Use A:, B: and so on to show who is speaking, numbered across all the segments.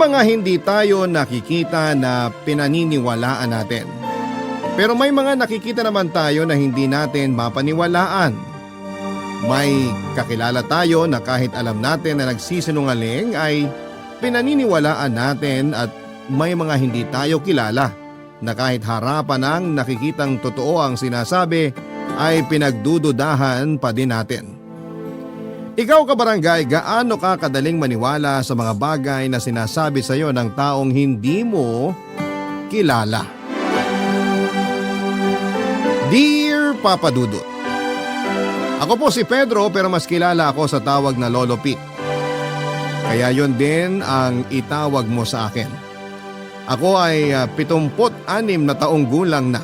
A: mga hindi tayo nakikita na pinaniniwalaan natin. Pero may mga nakikita naman tayo na hindi natin mapaniwalaan. May kakilala tayo na kahit alam natin na nagsisinungaling ay pinaniniwalaan natin at may mga hindi tayo kilala na kahit harapan ng nakikitang totoo ang sinasabi ay pinagdududahan pa din natin. Ikaw kabarangay, gaano ka kadaling maniwala sa mga bagay na sinasabi sa iyo ng taong hindi mo kilala? Dear Papa Dudut, ako po si Pedro pero mas kilala ako sa tawag na Lolo Pete. Kaya yon din ang itawag mo sa akin. Ako ay 76 na taong gulang na.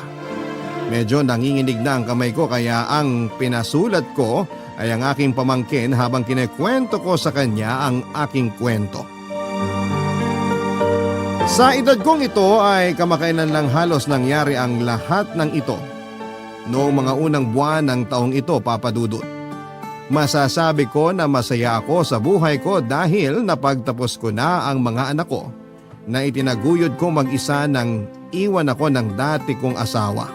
A: Medyo nanginginig na ang kamay ko kaya ang pinasulat ko ay ang aking pamangkin habang kinekwento ko sa kanya ang aking kwento. Sa edad kong ito ay kamakailan lang halos nangyari ang lahat ng ito. Noong mga unang buwan ng taong ito, Papa Dudut. Masasabi ko na masaya ako sa buhay ko dahil napagtapos ko na ang mga anak ko na itinaguyod ko mag-isa nang iwan ako ng dati kong asawa.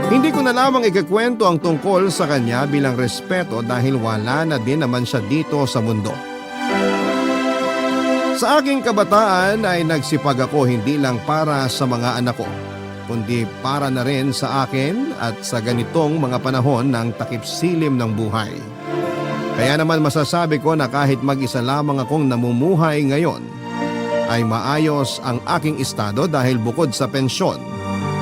A: Hindi ko na lamang ikakwento ang tungkol sa kanya bilang respeto dahil wala na din naman siya dito sa mundo. Sa aking kabataan ay nagsipag ako hindi lang para sa mga anak ko, kundi para na rin sa akin at sa ganitong mga panahon ng takip-silim ng buhay. Kaya naman masasabi ko na kahit mag-isa lamang akong namumuhay ngayon, ay maayos ang aking estado dahil bukod sa pensyon,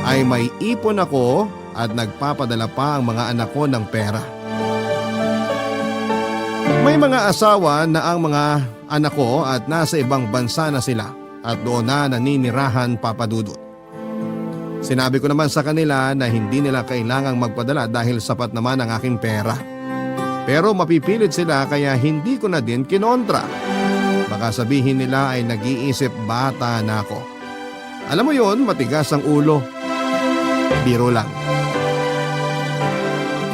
A: ay may ipon ako at nagpapadala pa ang mga anak ko ng pera. May mga asawa na ang mga anak ko at nasa ibang bansa na sila at doon na naninirahan, Papa Dudut. Sinabi ko naman sa kanila na hindi nila kailangang magpadala dahil sapat naman ang aking pera. Pero mapipilit sila kaya hindi ko na din kinontra. Baka sabihin nila ay nag-iisip bata na ako. Alam mo yon, matigas ang ulo. Biro lang.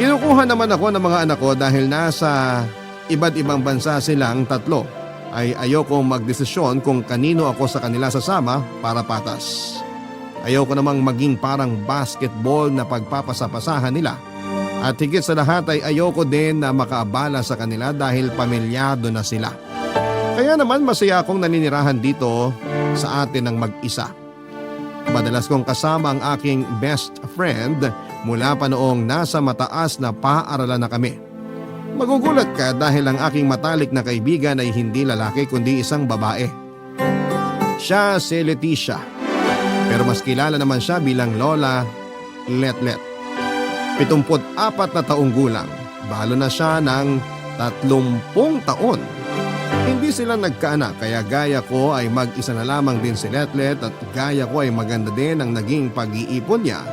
A: Kinukuha naman ako ng mga anak ko dahil nasa iba't ibang bansa silang tatlo. Ay ayokong magdesisyon kung kanino ako sa kanila sasama para patas. Ayoko namang maging parang basketball na pagpapasapasahan nila. At higit sa lahat ay ayoko din na makaabala sa kanila dahil pamilyado na sila. Kaya naman masaya akong naninirahan dito sa atin ng mag-isa. Madalas kong kasama ang aking best friend mula pa noong nasa mataas na paaralan na kami. Magugulat ka dahil ang aking matalik na kaibigan ay hindi lalaki kundi isang babae. Siya si Leticia, pero mas kilala naman siya bilang Lola Letlet. 74 na taong gulang, balo na siya ng 30 taon. Hindi sila nagkaanak kaya gaya ko ay mag-isa na lamang din si Letlet at gaya ko ay maganda din ang naging pag-iipon niya.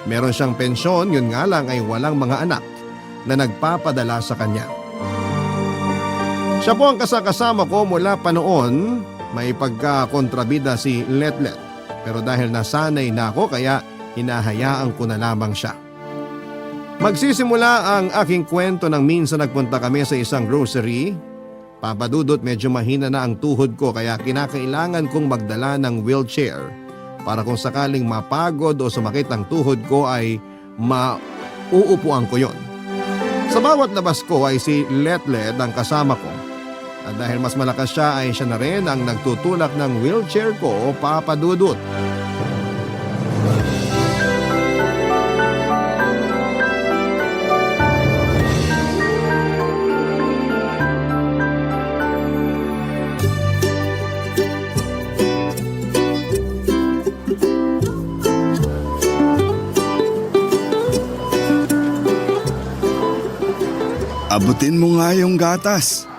A: Meron siyang pensyon, yun nga lang ay walang mga anak na nagpapadala sa kanya. Siya po ang kasakasama ko mula pa noon, may pagkakontrabida si Letlet. Pero dahil nasanay na ako kaya hinahayaan ko na lamang siya. Magsisimula ang aking kwento nang minsan nagpunta kami sa isang grocery. Papa Dudut, medyo mahina na ang tuhod ko kaya kinakailangan kong magdala ng wheelchair para kung sakaling mapagod o sumakit ang tuhod ko ay mauupuan ko yon. Sa bawat labas ko ay si Letlet ang kasama ko. At dahil mas malakas siya ay siya na rin ang nagtutulak ng wheelchair ko, Papa Dudut.
B: Abutin mo nga yung gatas.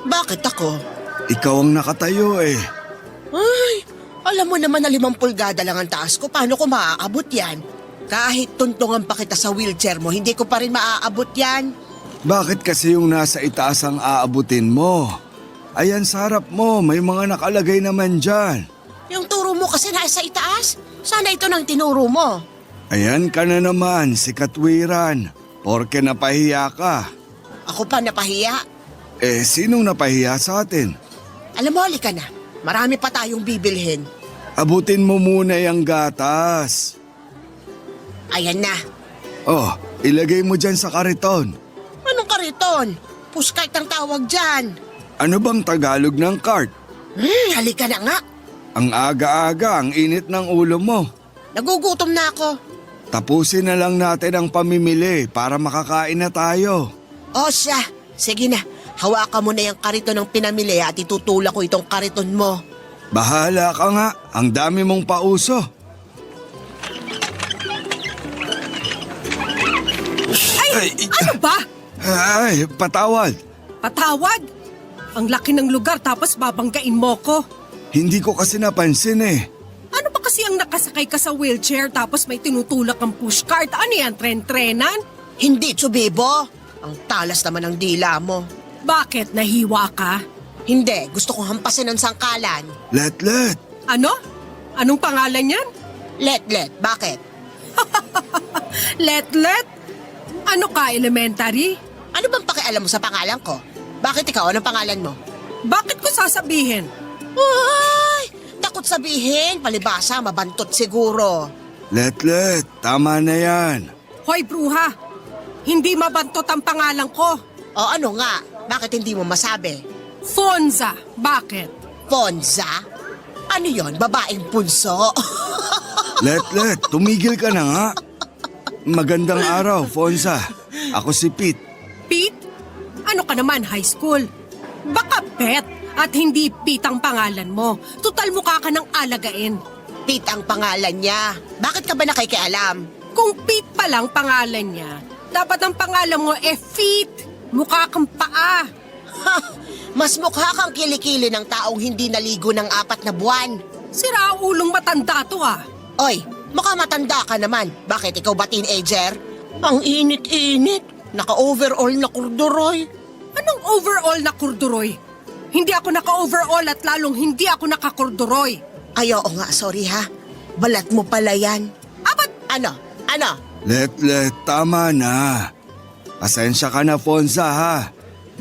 C: Bakit ako?
B: Ikaw ang nakatayo eh.
C: Ay, alam mo naman na 5 pulgada lang ang taas ko. Paano ko maaabot yan? Kahit tuntungan pa kita sa wheelchair mo, hindi ko pa rin maaabot yan.
B: Bakit kasi yung nasa itaas ang aabutin mo? Ayan sa harap mo, may mga nakalagay naman dyan.
C: Yung turo mo kasi nasa itaas. Sana ito nang tinuro mo.
B: Ayan ka na naman, si Katwiran. Porke napahiya ka.
C: Ako pa napahiya.
B: Eh, sinong napahiya sa atin?
C: Alam mo, halika na. Marami pa tayong bibilhin.
B: Abutin mo muna yung gatas.
C: Ayan na.
B: Oh, ilagay mo dyan sa kariton.
C: Anong kariton? Puskart ang tawag dyan.
B: Ano bang Tagalog ng cart?
C: Halika na nga.
B: Ang aga-aga, ang init ng ulo mo.
C: Nagugutom na ako.
B: Tapusin na lang natin ang pamimili para makakain na tayo.
C: O siya, sige na. Hawakan mo na yung kariton ng pinamili at itutulak ko itong kariton mo.
B: Bahala ka nga, ang dami mong pauso.
D: Ay, ano ba?
B: Ay, patawad.
D: Patawad? Ang laki ng lugar tapos babanggain mo ko.
B: Hindi ko kasi napansin eh.
D: Ano ba kasi ang nakasakay ka sa wheelchair tapos may tinutulak ang pushcart? Ano yan, tren-trenan?
C: Hindi, Tsubibo. Ang talas naman ng dila mo.
D: Bakit, nahiwa ka?
C: Hindi, gusto kong hampasin ng sangkalan.
B: Let.
D: Ano? Anong pangalan yan?
C: Let, bakit?
D: Let? Ano ka, elementary?
C: Ano bang pakialam mo sa pangalan ko? Bakit ikaw? Anong pangalan mo?
D: Bakit ko sasabihin?
C: Ay! Takot sabihin, palibasa, mabantot siguro.
B: Let, tama na yan.
D: Hoy, bruha! Hindi mabantot ang pangalan ko.
C: O ano nga, bakit hindi mo masabi?
D: Fonza. Bakit?
C: Fonza? Ano yon? Babaeng punso?
B: Let, tumigil ka na nga. Magandang araw, Fonza. Ako si Pete.
D: Pete? Ano ka naman, high school? Baka Pet at hindi Pete ang pangalan mo. Tutal mukha ka ng alagain.
C: Pete ang pangalan niya. Bakit ka ba nakikialam?
D: Kung Pete pa lang pangalan niya, dapat ang pangalan mo Feet. Mukha kang paa.
C: Ha! Mas mukha kang kilikili ng taong hindi naligo ng 4 na buwan.
D: Sira ulong matanda to ah.
C: Oy, mukha matanda ka naman. Bakit ikaw ba teenager? Ang init-init. Naka-overall na kurduroy.
D: Anong overall na kurduroy? Hindi ako naka-overall at lalong hindi ako naka-kurduroy.
C: Ay, oo nga, sorry ha. Balat mo pala yan.
D: Abat,
C: Ano?
B: Let, tama na. Pasensya ka na, Fonza ha.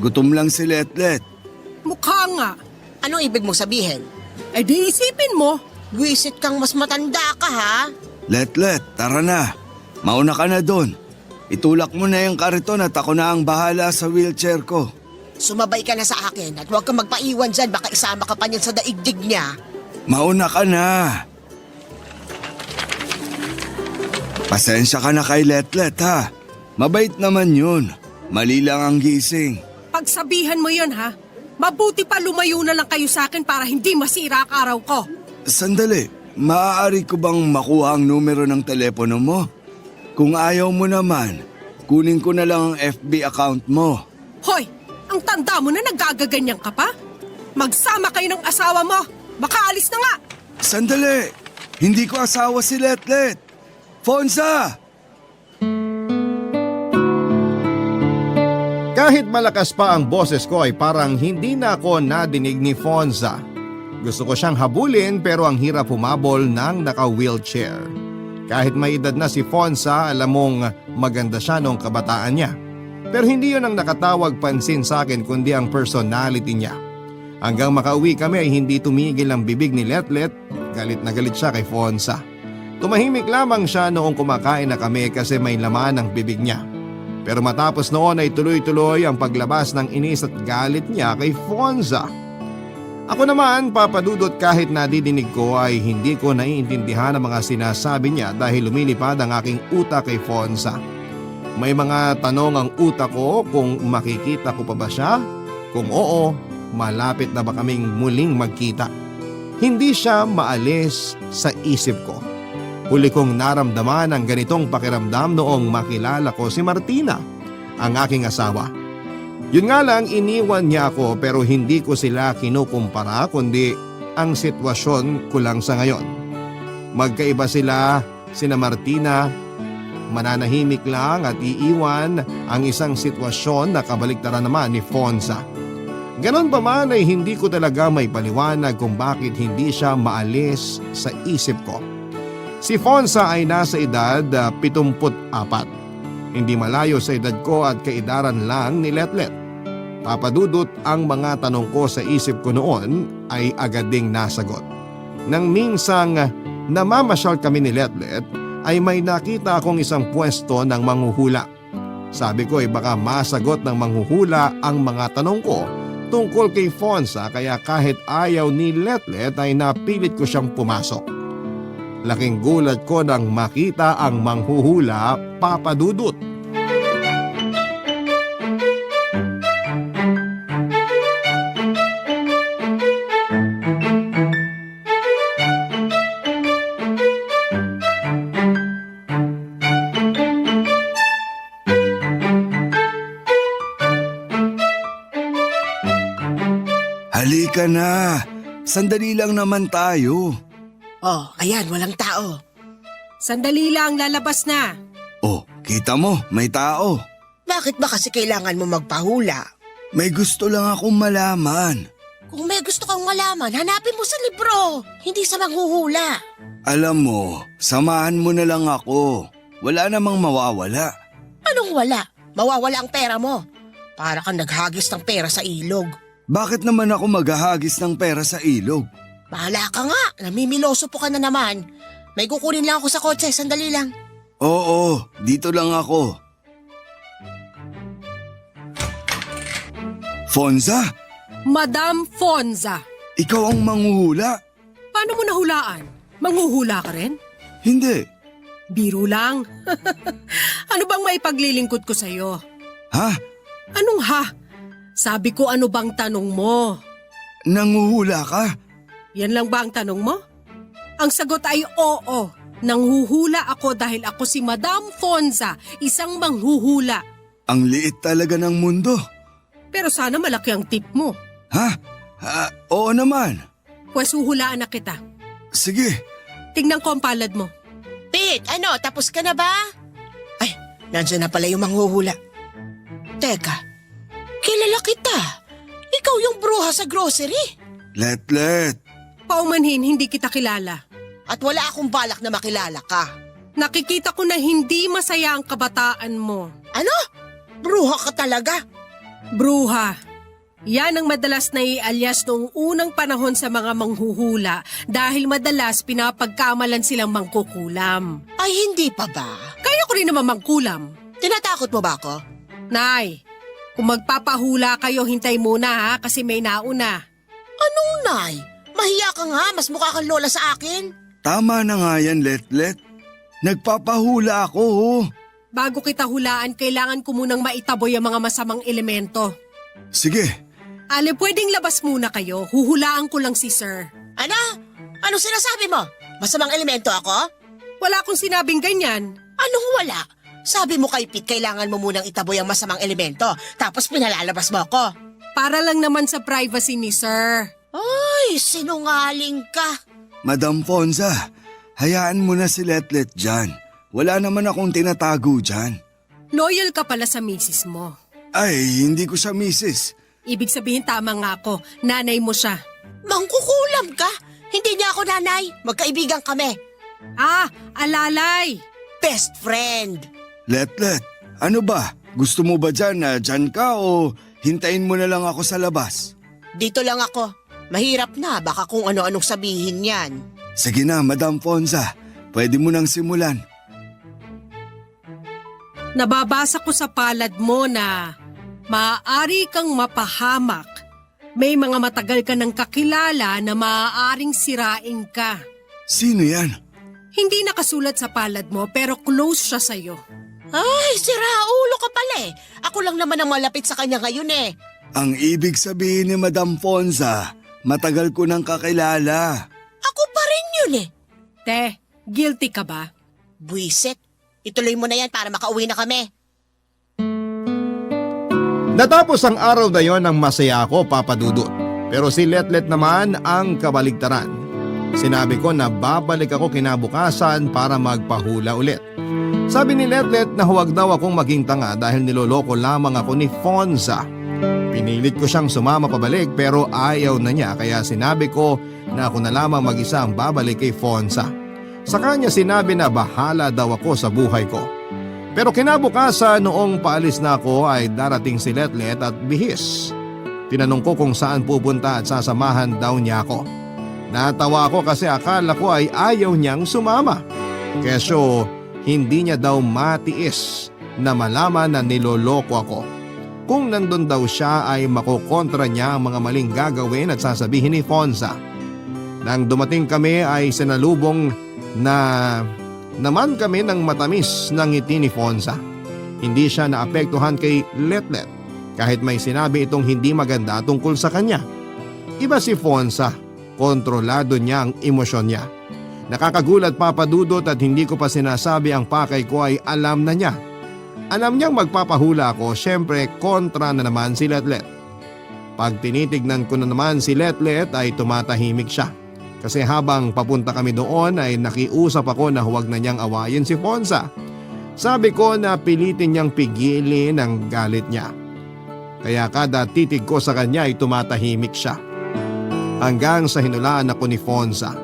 B: Gutom lang si Let.
D: mukha nga.
C: Anong ibig mong sabihin?
D: Ay di isipin mo.
C: Wisit kang mas matanda ka ha?
B: Let, tara na. Mauna ka na doon. Itulak mo na yung kariton at ako na ang bahala sa wheelchair ko.
C: Sumabay ka na sa akin at huwag kang magpaiwan dyan. Baka isama ka pa niyan sa daigdig niya.
B: Mauna ka na. Pasensya ka na kay Let ha. Mabait naman yun. Mali lang ang gising.
D: Pagsabihan mo yon ha. Mabuti pa lumayo na lang kayo sa akin para hindi masira ang araw ko.
B: Sandali, maaari ko bang makuha ang numero ng telepono mo? Kung ayaw mo naman, kunin ko na lang ang FB account mo.
D: Hoy, ang tanda mo na nagagaganyan ka pa? Magsama kayo ng asawa mo. Baka alis na nga.
B: Sandali, hindi ko asawa si Let. Fonza!
A: Kahit malakas pa ang boses ko ay parang hindi na ako nadinig ni Fonza. Gusto ko siyang habulin pero ang hirap humabol ng naka-wheelchair. Kahit may edad na si Fonza, alam mong maganda siya noong kabataan niya. Pero hindi yun ang nakatawag pansin sa akin kundi ang personality niya. Hanggang makauwi kami ay hindi tumigil ang bibig ni Let. Galit na galit siya kay Fonza. Tumahimik lamang siya noong kumakain na kami kasi may laman ang bibig niya. Pero matapos noon ay tuloy-tuloy ang paglabas ng inis at galit niya kay Fonza. Ako naman, papadudot, kahit nadidinig ko ay hindi ko naiintindihan ang mga sinasabi niya dahil lumilipad ang aking utak kay Fonza. May mga tanong ang utak ko kung makikita ko pa ba siya? Kung oo, malapit na ba kaming muling magkita? Hindi siya maalis sa isip ko. Huli kong naramdaman ang ganitong pakiramdam noong makilala ko si Martina, ang aking asawa. Yun nga lang, iniwan niya ako pero hindi ko sila kinukumpara kundi ang sitwasyon ko lang sa ngayon. Magkaiba sila, sina Martina, mananahimik lang at iiwan ang isang sitwasyon na kabaliktaran naman ni Fonza. Ganon pa man ay hindi ko talaga may paliwanag kung bakit hindi siya maalis sa isip ko. Si Fonza ay nasa edad 74. Hindi malayo sa edad ko at kaedaran lang ni Let. Papadudot, ang mga tanong ko sa isip ko noon ay agad ding nasagot. Nang minsang namamasyal kami ni Letlet ay may nakita akong isang pwesto ng manghuhula. Sabi ko ay baka masagot ng manghuhula ang mga tanong ko tungkol kay Fonza kaya kahit ayaw ni Letlet ay napilit ko siyang pumasok. Laking gulat ko nang makita ang manghuhula, Papa Dudut.
B: Halika na. Sandali lang naman tayo.
C: Oh, ayan, walang tao.
D: Sandali lang, lalabas na.
B: Oh, kita mo, may tao.
C: Bakit ba kasi kailangan mo magpahula?
B: May gusto lang akong malaman.
C: Kung may gusto kang malaman, hanapin mo sa libro, hindi sa manghuhula.
B: Alam mo, samahan mo na lang ako. Wala namang mawawala.
C: Anong wala? Mawawala ang pera mo. Para kang naghagis ng pera sa ilog.
B: Bakit naman ako maghahagis ng pera sa ilog?
C: Bahala ka nga, namimiloso po ka na naman. May kukunin lang ako sa kotse, sandali lang.
B: Oo, dito lang ako. Fonza,
D: Madam Fonza,
B: ikaw ang manghuhula?
D: paano mo nahulaan? Manghuhula ka rin?
B: Hindi.
D: Biro lang. Ano bang maipaglilingkod ko sa'yo?
B: Ha?
D: Anong ha? Sabi ko ano bang tanong mo?
B: Nanghuhula ka?
D: Yan lang ba ang tanong mo? Ang sagot ay oo. Nanghuhula ako dahil ako si Madam Fonza, isang manghuhula.
B: Ang liit talaga ng mundo.
D: Pero sana malaki ang tip mo.
B: Ha? Oo naman.
D: Pwes huhulaan na kita.
B: Sige.
D: Tingnan ko ang palad mo.
C: Pete, ano, tapos ka na ba? Ay, nandiyan na pala yung manghuhula. Teka, kilala kita. Ikaw yung bruha sa grocery.
B: Letlet.
D: Paumanhin, hindi kita kilala.
C: At wala akong balak na makilala ka.
D: Nakikita ko na hindi masaya ang kabataan mo.
C: Ano? Bruha ka talaga?
D: Bruha. Yan ang madalas na ialias noong unang panahon sa mga manghuhula dahil madalas pinapagkamalan silang mangkukulam.
C: Ay, hindi pa ba?
D: Kaya ko rin naman mangkulam.
C: Tinatakot mo ba ako?
D: Nay, kung magpapahula kayo, hintay muna ha kasi may nauna.
C: Anong nay? Mahiya ka nga, mas mukha kang lola sa akin.
B: Tama na nga yan, Letlet. Nagpapahula ako, oh.
D: Bago kita hulaan, kailangan ko munang maitaboy ang mga masamang elemento.
B: Sige.
D: Ale, pwedeng labas muna kayo. Huhulaan ko lang si Sir.
C: Ano? Anong sinasabi mo? Masamang elemento ako?
D: Wala akong sinabing ganyan.
C: Anong wala? Sabi mo kay Pete, kailangan mo munang itaboy ang masamang elemento, tapos pinalalabas mo ako.
D: Para lang naman sa privacy ni Sir.
C: Ay, sinungaling ka.
B: Madam Fonza, hayaan mo na si Letlet dyan. Wala naman akong tinatago dyan.
D: Loyal ka pala sa misis mo.
B: Ay, hindi ko siya misis.
D: Ibig sabihin tama nga ako, nanay mo siya.
C: Mangkukulam ka? Hindi niya ako nanay. Magkaibigan kami.
D: Ah, alalay!
C: Best friend.
B: Letlet, ano ba? Gusto mo ba dyan na dyan ka o hintayin mo na lang ako sa labas?
C: Dito lang ako. Mahirap na, baka kung ano-anong sabihin yan.
B: Sige na, Madam Fonza. Pwede mo nang simulan.
D: Nababasa ko sa palad mo na maaari kang mapahamak. May mga matagal ka ng kakilala na maaaring sirain ka.
B: Sino yan?
D: Hindi nakasulat sa palad mo pero close siya sa'yo.
C: Ay, siraulo ka pala eh. Ako lang naman ang malapit sa kanya ngayon eh.
B: Ang ibig sabihin ni Madam Fonza, matagal ko nang kakilala.
C: Ako pa rin yun eh.
D: Te, guilty ka ba?
C: Buisit. Ituloy mo na yan para makauwi na kami.
A: Natapos ang araw na yon ng masaya ako, Papa Dudut. Pero si Letlet naman ang kabaligtaran. Sinabi ko na babalik ako kinabukasan para magpahula ulit. Sabi ni Letlet na huwag daw akong maging tanga dahil niloloko lamang ako ni Fonza. Pinilit ko siyang sumama pabalik pero ayaw na niya kaya sinabi ko na ako na lamang mag-isa ang babalik kay Fonza. Sa kanya sinabi na bahala daw ako sa buhay ko. Pero kinabukasan noong paalis na ako ay darating si Letlet at bihis. Tinanong ko kung saan pupunta at sasamahan daw niya ako. Natawa ako kasi akala ko ay ayaw niyang sumama. Kesyo hindi niya daw matiis na malaman na niloloko ako. Kung nandun daw siya ay makokontra niya ang mga maling gagawin at sasabihin ni Fonza. Nang dumating kami ay sinalubong na naman kami ng matamis ng ngiti ni Fonza. Hindi siya naapektuhan kay Letlet kahit may sinabi itong hindi maganda tungkol sa kanya. Iba si Fonza, kontrolado niya ang emosyon niya. Nakakagulat Papa Dudut at hindi ko pa sinasabi ang pakay ko ay alam na niya. Alam niyang magpapahula ako, syempre kontra na naman si Letlet. Pag tinitignan ko na naman si Letlet ay tumatahimik siya. Kasi habang papunta kami doon ay nakiusap ako na huwag na niyang awayin si Fonza. Sabi ko na pilitin niyang pigilin ang galit niya. Kaya kada titig ko sa kanya ay tumatahimik siya. Hanggang sa hinulaan ako ni Fonza.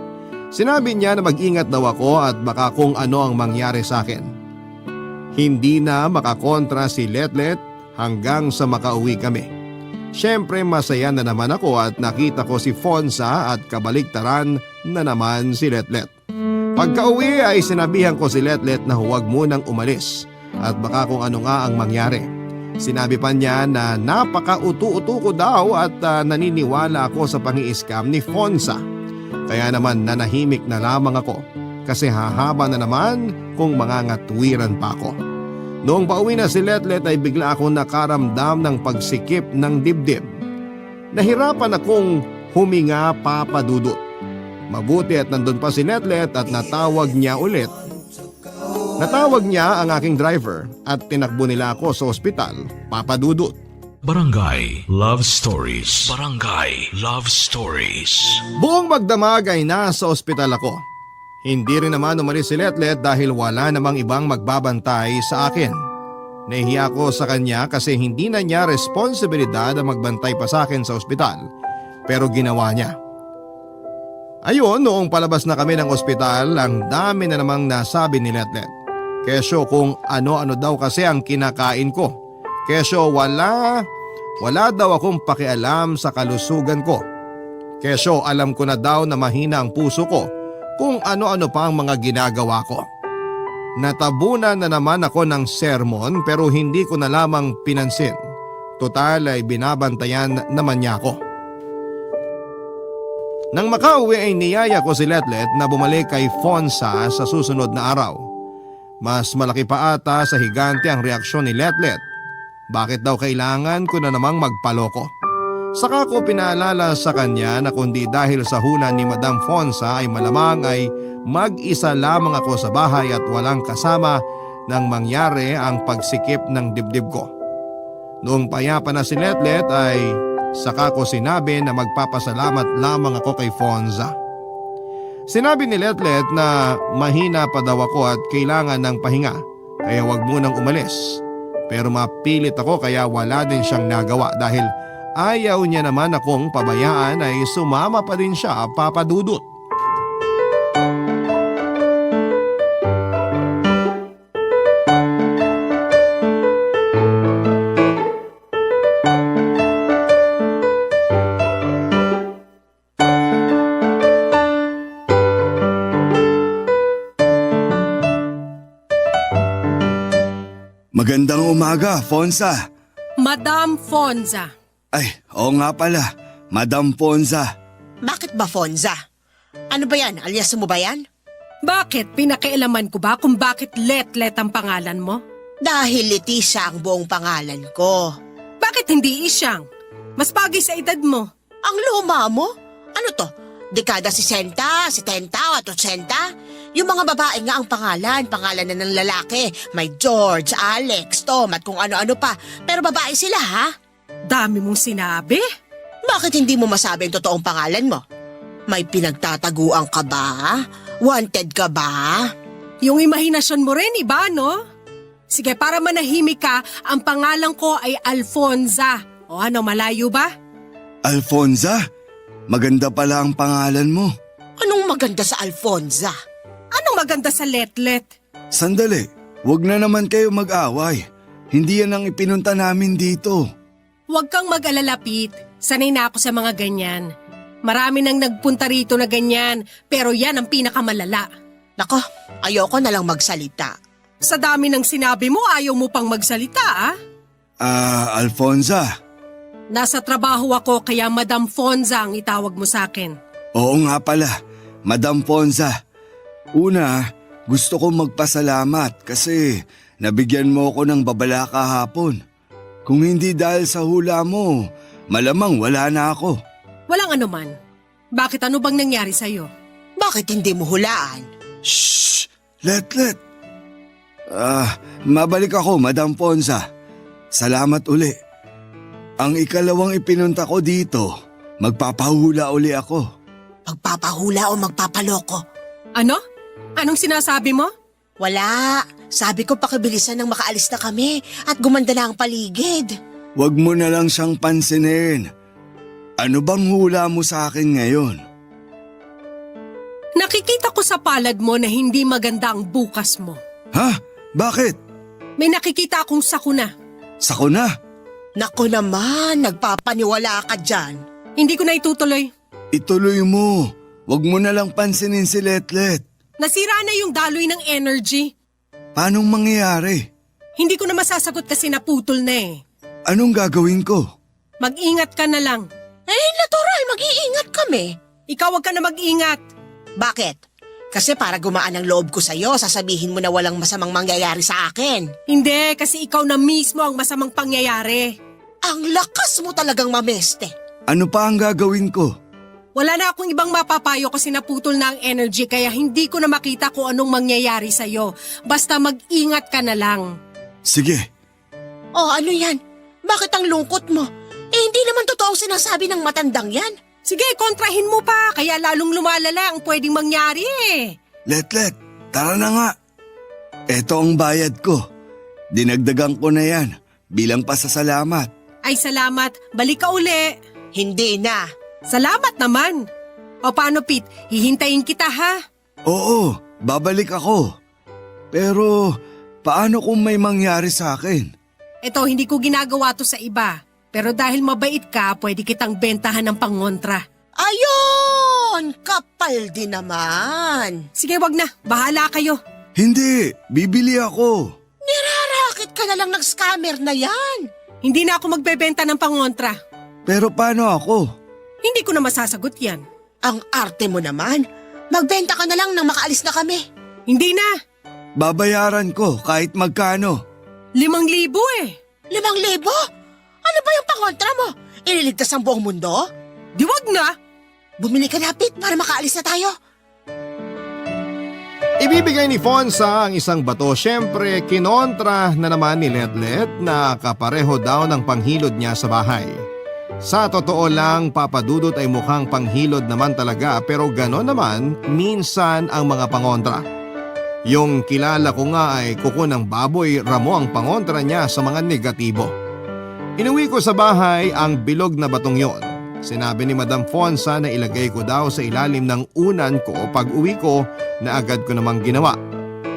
A: Sinabi niya na mag-ingat daw ako at baka kung ano ang mangyari sa akin. Hindi na makakontra si Letlet hanggang sa makauwi kami. Siyempre masaya na naman ako at nakita ko si Fonza at kabaliktaran na naman si Letlet. Pagka-uwi ay sinabihan ko si Letlet na huwag munang umalis at baka kung ano nga ang mangyari. Sinabi pa niya na napaka-utu-utu ko daw at naniniwala ako sa pangi-scam ni Fonza. Kaya naman nanahimik na lamang ako kasi hahaba na naman kung mangangatwiran pa ako. Noong pauwi na si Letlet ay bigla akong nakaramdam ng pagsikip ng dibdib. Nahirapan akong huminga Papa Dudut. Mabuti at nandun pa si Letlet at natawag niya ulit. Natawag niya ang aking driver at tinakbo nila ako sa ospital, Papa Dudut.
E: Barangay Love Stories. Barangay Love Stories.
A: Buong magdamag ay nasa ospital ako. Hindi rin naman umalis si Letlet dahil wala namang ibang magbabantay sa akin. Nahihiya ako sa kanya kasi hindi na niya responsibilidad na magbantay pa sa akin sa ospital. Pero ginawa niya. Ayun, noong palabas na kami ng ospital, ang dami na namang nasabi ni Letlet. Kesyo kung ano-ano daw kasi ang kinakain ko. Kesyo wala daw akong pakialam sa kalusugan ko. Kesyo alam ko na daw na mahina ang puso ko kung ano-ano pa ang mga ginagawa ko. Natabunan na naman ako ng sermon pero hindi ko na lamang pinansin. Total ay binabantayan naman niya ako. Nang makauwi ay niyaya ko si Letlet na bumalik kay Fonza sa susunod na araw. Mas malaki pa ata sa higante ang reaksyon ni Letlet. Bakit daw kailangan ko na namang magpaloko? Saka ko pinaalala sa kanya na kundi dahil sa hula ni Madam Fonza ay malamang ay mag-isa lamang ako sa bahay at walang kasama nang mangyari ang pagsikip ng dibdib ko. Noong payapa na si Letlet ay saka ko sinabi na magpapasalamat lamang ako kay Fonza. Sinabi ni Letlet na mahina pa daw ako at kailangan ng pahinga kaya wag munang umalis. Pero mapilit ako kaya wala din siyang nagawa dahil ayaw niya naman akong pabayaan ay sumama pa din siya, Papa Dudut.
B: Magandang umaga, Fonza.
D: Madam Fonza.
B: Ay, oo nga pala, Madam Fonza.
C: Bakit ba Fonza? Ano ba yan? Alias mo ba yan?
D: Bakit? Pinakialaman ko ba kung bakit Letlet ang pangalan mo?
C: Dahil Leticia ang buong pangalan ko.
D: Bakit hindi Isyang? Mas bagay sa edad mo.
C: Ang luma mo? Ano to? Dekada 60, 70 at 80? Yung mga babae nga ang pangalan na ng lalaki. May George, Alex, Tom at kung ano-ano pa. Pero babae sila ha?
D: Dami mong sinabi.
C: Bakit hindi mo masabi ang totoong pangalan mo? May pinagtataguan ka ba? Wanted ka ba?
D: Yung imahinasyon mo rin, iba, no? Sige, para manahimik ka, ang pangalan ko ay Alfonza. O ano, malayo ba?
B: Alfonza? Maganda pala ang pangalan mo.
C: Anong maganda sa Alfonza?
D: Anong maganda sa Letlet?
B: Sandali, wag na naman kayo mag-away. Hindi yan ang ipinunta namin dito.
D: Huwag kang mag-alala, Pete. Sanay na ako sa mga ganyan. Marami nang nagpunta rito na ganyan, pero yan ang pinakamalala.
C: Nako, ayoko na lang magsalita.
D: Sa dami ng sinabi mo, ayaw mo pang magsalita ah?
B: Alfonza.
D: Nasa trabaho ako kaya Madam Fonza ang itawag mo sa akin.
B: Oo nga pala, Madam Fonza. Una, gusto kong magpasalamat kasi nabigyan mo ako ng babala kahapon. Kung hindi dahil sa hula mo, malamang wala na ako.
D: Walang anuman. Bakit ano bang nangyari sa'yo?
C: Bakit hindi mo hulaan?
B: Shh! Let. Mabalik ako, Madam Fonza. Salamat uli. Ang ikalawang ipinunta ko dito, magpapahula uli ako.
C: Magpapahula o magpapaloko?
D: Ano? Anong sinasabi mo?
C: Wala. Sabi ko pakibilisan nang makaalis na kami at gumanda na ang paligid.
B: Huwag mo na lang siyang pansinin. Ano bang hula mo sa akin ngayon?
D: Nakikita ko sa palad mo na hindi maganda ang bukas mo.
B: Ha? Bakit?
D: May nakikita akong sakuna.
B: Sako na.
C: Naku naman, nagpapaniwala ka dyan.
D: Hindi ko na itutuloy.
B: Ituloy mo. Huwag mo na lang pansinin si Letlet.
D: Nasira na yung daloy ng energy.
B: Paanong mangyayari?
D: Hindi ko na masasagot kasi naputol na eh.
B: Anong gagawin ko?
D: Mag-ingat ka na lang.
C: Natural, mag-iingat kami.
D: Ikaw wag ka na mag-ingat.
C: Bakit? Kasi para gumaan ang loob ko sa'yo, sasabihin mo na walang masamang mangyayari sa akin.
D: Hindi, kasi ikaw na mismo ang masamang pangyayari.
C: Ang lakas mo talagang mameste.
B: Ano pa ang gagawin ko?
D: Wala na akong ibang mapapayo kasi naputol na ang energy kaya hindi ko na makita kung anong mangyayari sa'yo. Basta mag-ingat ka na lang.
B: Sige.
C: Oh, ano yan? Bakit ang lungkot mo? Hindi naman totoong sinasabi ng matandang yan.
D: Sige, kontrahin mo pa kaya lalong lumalala ang pwedeng mangyari eh.
B: Letlet, tara na nga. Eto ang bayad ko. Dinagdagan ko na yan bilang pasasalamat.
D: Ay salamat, balik ka uli.
C: Hindi na.
D: Salamat naman. O paano Pete, hihintayin kita ha?
B: Oo, babalik ako. Pero paano kung may mangyari sa akin?
D: Eto, hindi ko ginagawa to sa iba. Pero dahil mabait ka, pwede kitang bentahan ng pangontra.
C: Ayun! Kapal din naman.
D: Sige, wag na. Bahala kayo.
B: Hindi, bibili ako.
C: Nirarakit ka na lang ng scammer na yan.
D: Hindi na ako magbebenta ng pangontra.
B: Pero paano ako?
D: Hindi ko na masasagot yan.
C: Ang arte mo naman. Magbenta ka na lang nang makaalis na kami.
D: Hindi na.
B: Babayaran ko kahit magkano.
D: 5,000 eh.
C: 5,000? Ano ba yung pangontra mo? Ililigtas ang buong mundo?
D: Di wag na.
C: Bumili ka na, Pete, para makaalis na tayo.
A: Ibibigay ni Fonza ang isang bato. Siyempre, kinontra na naman ni Letlet na kapareho daw ng panghilod niya sa bahay. Sa totoo lang, Papa Dudut ay mukhang panghilod naman talaga pero gano'n naman minsan ang mga pangontra. Yung kilala ko nga ay kuko ng baboy ramo ang pangontra niya sa mga negatibo. Inuwi ko sa bahay ang bilog na batong yon. Sinabi ni Madam Fonza na ilagay ko daw sa ilalim ng unan ko pag uwi ko na agad ko namang ginawa.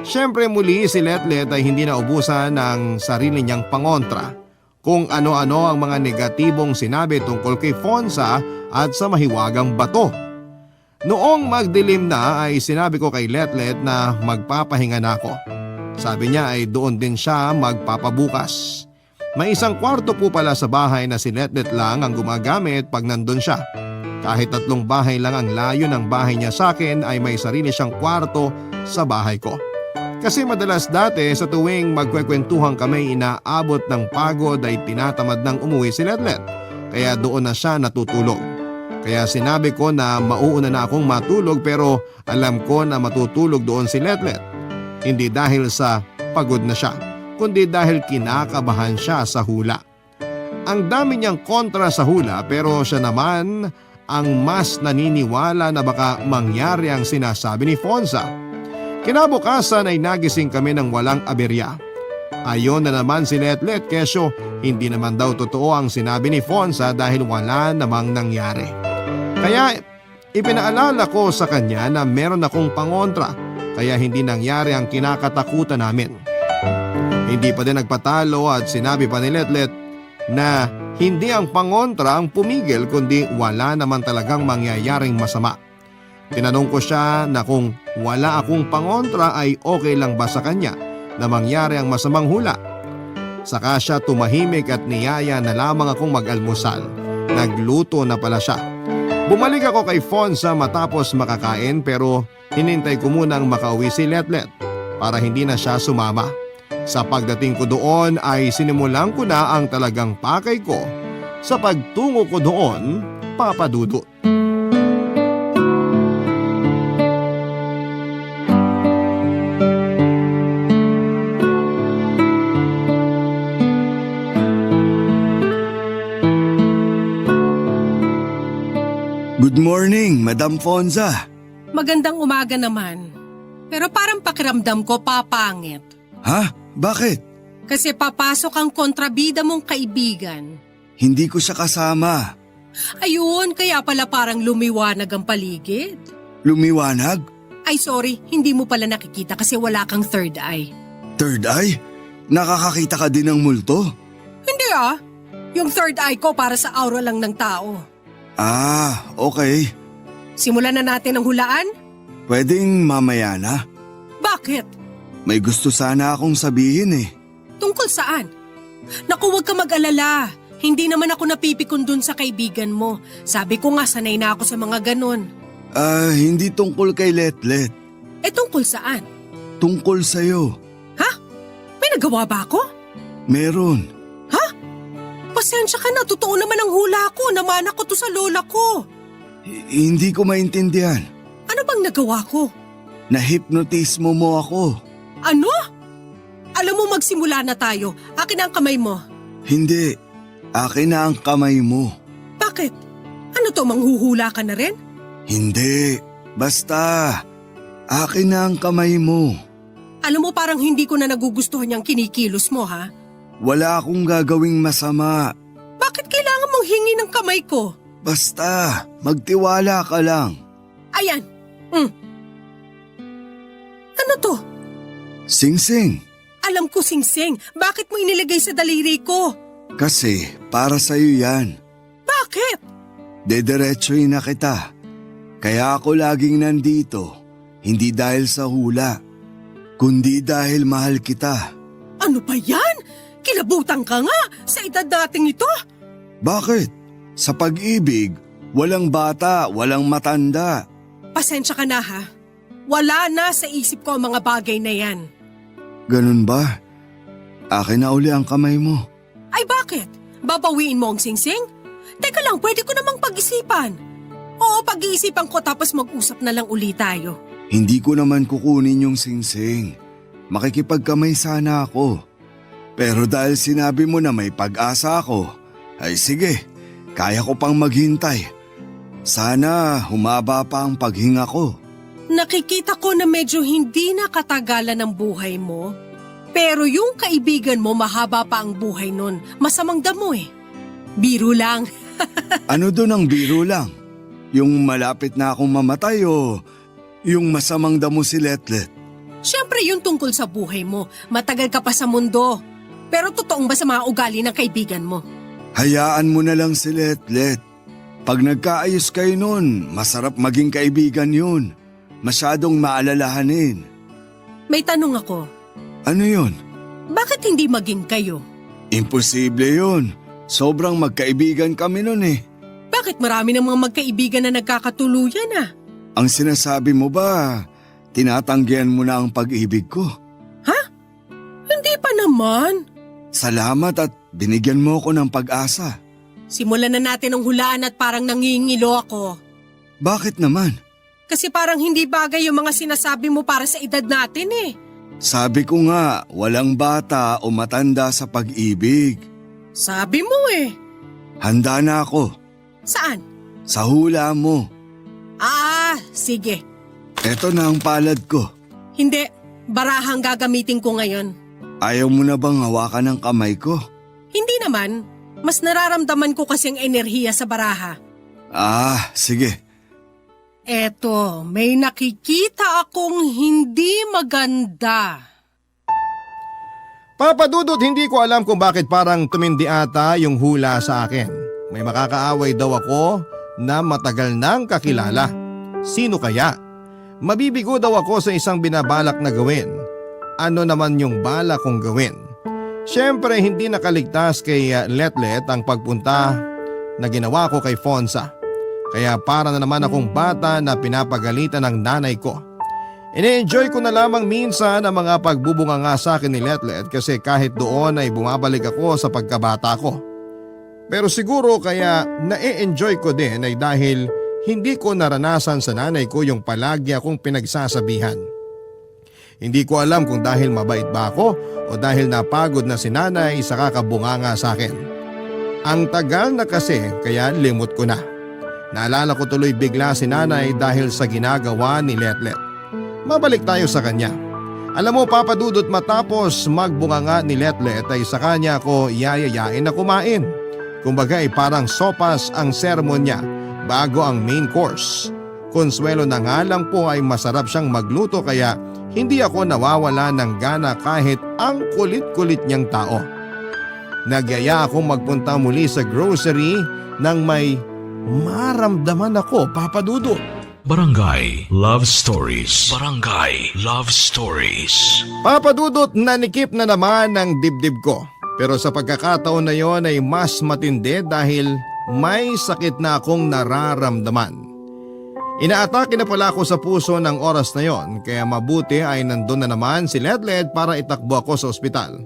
A: Siyempre muli si Letlet ay hindi na ubusan ng sarili niyang pangontra. Kung ano-ano ang mga negatibong sinabi tungkol kay Fonza at sa mahiwagang bato. Noong magdilim na ay sinabi ko kay Letlet na magpapahinga na ako. Sabi niya ay doon din siya magpapabukas. May isang kwarto po pala sa bahay na si Letlet lang ang gumagamit pag nandun siya. Kahit 3 bahay lang ang layo ng bahay niya sa akin ay may sarili siyang kwarto sa bahay ko. Kasi madalas dati sa tuwing magkwekwentuhan kami inaabot ng pagod ay tinatamad ng umuwi si Letlet. Kaya doon na siya natutulog. Kaya sinabi ko na mauuna na akong matulog pero alam ko na matutulog doon si Letlet. Hindi dahil sa pagod na siya, kundi dahil kinakabahan siya sa hula. Ang dami niyang kontra sa hula pero siya naman ang mas naniniwala na baka mangyari ang sinasabi ni Fonza. Kinabukasan ay nagising kami ng walang aberya. Ayon na naman si Letlet kesyo hindi naman daw totoo ang sinabi ni Fonza dahil wala namang nangyari. Kaya ipinaalala ko sa kanya na meron akong pangontra kaya hindi nangyari ang kinakatakutan namin. Hindi pa din nagpatalo at sinabi pa ni Letlet na Hindi ang pangontra ang pumigil kundi wala naman talagang mangyayaring masama. Tinanong ko siya na kung wala akong pangontra ay okay lang ba sa kanya na mangyari ang masamang hula. Saka siya tumahimik at niyaya na lamang akong mag-almusal. Nagluto na pala siya. Bumalik ako kay Fonza matapos makakain pero hinintay ko munang makauwi si Letlet para hindi na siya sumama. Sa pagdating ko doon ay sinimulan ko na ang talagang pakay ko sa pagtungo ko doon, Papa Dudut.
B: Good morning, Madam Fonza.
D: Magandang umaga naman. Pero parang pakiramdam ko papangit.
B: Ha? Bakit?
D: Kasi papasok ang kontrabida mong kaibigan.
B: Hindi ko siya kasama.
D: Ayun, kaya pala parang lumiwanag ang paligid.
B: Lumiwanag?
D: Ay sorry, hindi mo pala nakikita kasi wala kang third eye.
B: Third eye? Nakakakita ka din ng multo?
D: Hindi ah. Yung third eye ko para sa aura lang ng tao.
B: Ah, okay.
D: Simulan na natin ang hulaan?
B: Pwedeng mamaya na.
D: Bakit?
B: May gusto sana akong sabihin eh.
D: Tungkol saan? Naku, huwag ka mag-alala. Hindi naman ako napipikon dun sa kaibigan mo. Sabi ko nga, sanay na ako sa mga ganon.
B: Hindi tungkol kay Letlet.
D: Eh tungkol saan?
B: Tungkol sa'yo.
D: Ha? May nagawa ba ako?
B: Meron.
D: Ha? Pasensya ka na, totoo naman ang hula ko. Namana ko to sa lola ko.
B: Hindi ko maintindihan.
D: Ano bang nagawa ko?
B: Na-hypnotismo mo ako.
D: Ano? Alam mo, magsimula na tayo. Akin ang kamay mo.
B: Hindi. Akin na ang kamay mo.
D: Bakit? Ano to, manghuhula ka na rin?
B: Hindi. Basta. Akin na ang kamay mo.
D: Alam mo, parang hindi ko na nagugustuhan yung kinikilos mo, ha?
B: Wala akong gagawing masama.
D: Bakit kailangan mong hingi ng kamay ko?
B: Basta, magtiwala ka lang.
D: Ayan. Ano to?
B: Sing-sing.
D: Alam ko, Singsing. Bakit mo inilagay sa daliri ko?
B: Kasi para sa'yo yan.
D: Bakit?
B: Dediretsoy na kita. Kaya ako laging nandito. Hindi dahil sa hula. Kundi dahil mahal kita.
D: Ano ba yan? Kilabutan ka nga sa edad nating ito.
B: Bakit? Sa pag-ibig, walang bata, walang matanda.
D: Pasensya ka na ha. Wala na sa isip ko ang mga bagay na yan.
B: Ganun ba? Akin na uli ang kamay mo.
D: Ay bakit? Babawiin mo ang Singsing? Teka lang, pwede ko namang pag-isipan. Oo, pag-iisipan ko tapos mag-usap na lang uli tayo.
B: Hindi ko naman kukunin yung singsing. Makikipagkamay sana ako. Pero dahil sinabi mo na may pag-asa ako, ay sige, kaya ko pang maghintay. Sana humaba pa ang paghinga ko.
D: Nakikita ko na medyo hindi na katagalan ng buhay mo. Pero yung kaibigan mo mahaba pa ang buhay nun. Masamang damo eh. Biro lang.
B: Ano doon ang biro lang? Yung malapit na akong mamatay o yung masamang damo si Letlet?
D: Siyempre yung tungkol sa buhay mo. Matagal ka pa sa mundo. Pero totoong ba sa mga ugali ng kaibigan mo?
B: Hayaan mo na lang si Letlet. Pag nagkaayos kayo nun, masarap maging kaibigan yun. Masyadong maalalahanin.
D: May tanong ako.
B: Ano yun?
D: Bakit hindi maging kayo?
B: Imposible yun. Sobrang magkaibigan kami nun eh.
D: Bakit marami ng mga magkaibigan na nagkakatuluyan ah?
B: Ang sinasabi mo ba, tinatanggihan mo na ang pag-ibig ko?
D: Ha? Hindi pa naman.
B: Salamat at binigyan mo ko ng pag-asa.
D: Simulan na natin ang hulaan at parang nangingilo ako.
B: Bakit naman?
D: Kasi parang hindi bagay yung mga sinasabi mo para sa edad natin eh.
B: Sabi ko nga, walang bata o matanda sa pag-ibig.
D: Sabi mo eh.
B: Handa na ako.
D: Saan?
B: Sa hula mo.
D: Ah, sige.
B: Eto na ang palad ko.
D: Hindi, barahang gagamitin ko ngayon.
B: Ayaw mo na bang hawakan ng kamay ko?
D: Hindi naman. Mas nararamdaman ko kasi ang enerhiya sa baraha.
B: Ah, sige.
D: Eto, may nakikita akong hindi maganda.
A: Papa Dudut, hindi ko alam kung bakit parang tumindi ata yung hula sa akin. May makakaaway daw ako na matagal nang kakilala. Sino kaya? Mabibigo daw ako sa isang binabalak na gawin. Ano naman yung balak kong gawin? Siyempre hindi nakaligtas kay Letlet ang pagpunta na ginawa ko kay Fonza. Kaya para na naman akong bata na pinapagalitan ng nanay ko. Ine-enjoy ko na lamang minsan ang mga pagbubunganga sa akin ni Letlet kasi kahit doon ay bumabalik ako sa pagkabata ko. Pero siguro kaya na-enjoy ko din ay dahil hindi ko naranasan sa nanay ko yung palagi akong pinagsasabihan. Hindi ko alam kung dahil mabait ba ako o dahil napagod na si nanay sa kakabunganga sa akin. Ang tagal na kasi kaya limot ko na. Naalala ko tuloy bigla si nanay dahil sa ginagawa ni Letlet. Mabalik tayo sa kanya. Alam mo Papa Dudut, matapos magbunganga ni Letlet ay sa kanya ako yayayain na kumain. Kumbaga ay parang sopas ang sermon niya bago ang main course. Konsuelo na nga lang po ay masarap siyang magluto kaya hindi ako nawawala ng gana kahit ang kulit-kulit niyang tao. Nagyaya akong magpunta muli sa grocery nang may maramdaman ako, Papa Dudut.
E: Barangay Love Stories. Barangay Love Stories.
A: Papa Dudut, nanikip na naman ng dibdib ko. Pero sa pagkakataon na yon ay mas matindi dahil may sakit na akong nararamdaman. Inaatake na pala ako sa puso ng oras na yon kaya mabuti ay nandun na naman si Letlet para itakbo ako sa ospital.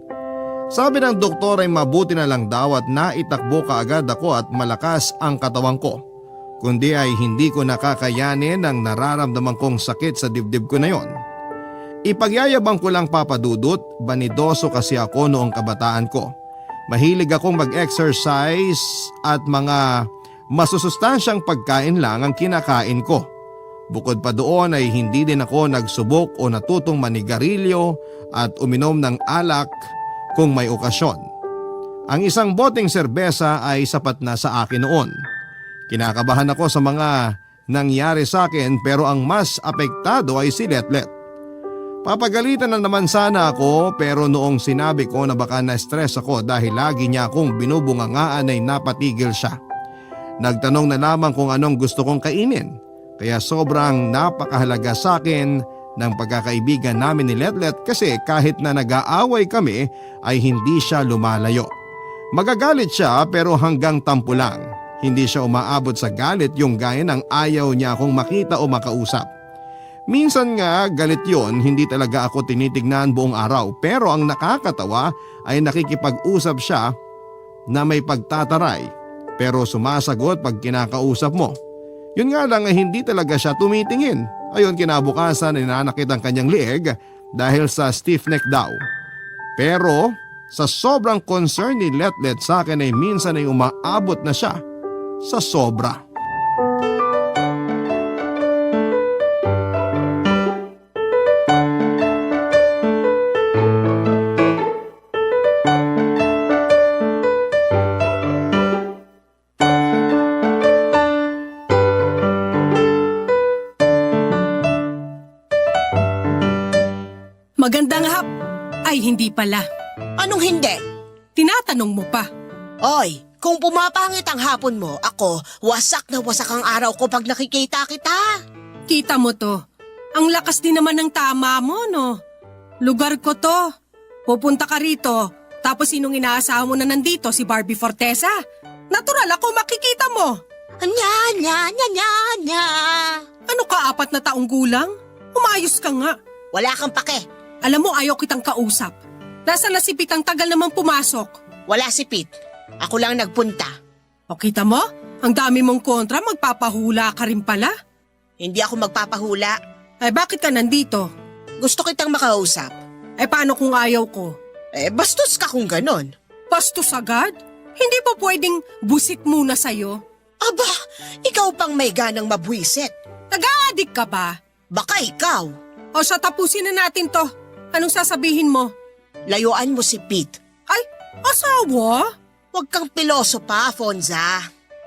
A: Sabi ng doktor ay mabuti na lang daw at naitakbo kaagad ako at malakas ang katawan ko. Kundi ay hindi ko nakakayanin ang nararamdaman kong sakit sa dibdib ko na yon. Ipagyayabang ko lang Papa Dudut, banidoso kasi ako noong kabataan ko. Mahilig akong mag-exercise at mga masusustansyang pagkain lang ang kinakain ko. Bukod pa doon ay hindi din ako nagsubok o natutong manigarilyo at uminom ng alak kung may okasyon. Ang isang boteng serbesa ay sapat na sa akin noon. Kinakabahan ako sa mga nangyari sa akin pero ang mas apektado ay si Letlet. Papagalitan na naman sana ako pero noong sinabi ko na baka na-stress ako dahil lagi niya akong binubungangaan ay napatigil siya. Nagtanong na lamang kung anong gusto kong kainin kaya sobrang napakahalaga sa akin ng pagkakaibigan namin ni Letlet kasi kahit na nag-aaway kami ay hindi siya lumalayo. Magagalit siya pero hanggang tampo lang. Hindi siya umaabot sa galit yung gaya ng ayaw niya akong makita o makausap. Minsan nga galit yon, hindi talaga ako tinitignan buong araw pero ang nakakatawa ay nakikipag-usap siya na may pagtataray pero sumasagot pag kinakausap mo. Yun nga lang ay hindi talaga siya tumitingin. Ayon kinabukasan ay nanakit ang kanyang lieg dahil sa stiff neck daw. Pero sa sobrang concern ni Letlet sa akin ay minsan ay umaabot na siya sa sobra.
D: Magandang hap. Ay, hindi pala.
C: Anong hindi?
D: Tinatanong mo pa.
C: Oy, kung pumapangit ang hapon mo, ako, wasak na wasak ang araw ko pag nakikita kita.
D: Kita mo to. Ang lakas din naman ng tama mo, no? Lugar ko to. Pupunta ka rito. Tapos sinong inaasahan mo na nandito? Si Barbie Fortesa? Natural ako, makikita mo.
C: Anya, nya, nya, nya, nya.
D: Ano ka, 4 na taong gulang? Umayos ka nga.
C: Wala kang pake.
D: Alam mo, ayaw kitang kausap. Nasa na si Pete, ang tagal namang pumasok.
C: Wala si Pete. Ako lang nagpunta.
D: O kita mo? Ang dami mong kontra, magpapahula ka rin pala.
C: Hindi ako magpapahula.
D: Ay bakit ka nandito?
C: Gusto kitang makausap.
D: Ay paano kung ayaw ko?
C: Bastos ka kung ganon.
D: Bastos agad? Hindi pa pwedeng busit muna sa'yo?
C: Aba, ikaw pang may ganang mabwisit.
D: Nag-a-addict ka ba?
C: Baka ikaw.
D: O siya, tapusin na natin to. Anong sasabihin mo?
C: Layuan mo si Pete.
D: Ay, asawa?
C: Huwag kang piloso pa, Fonza.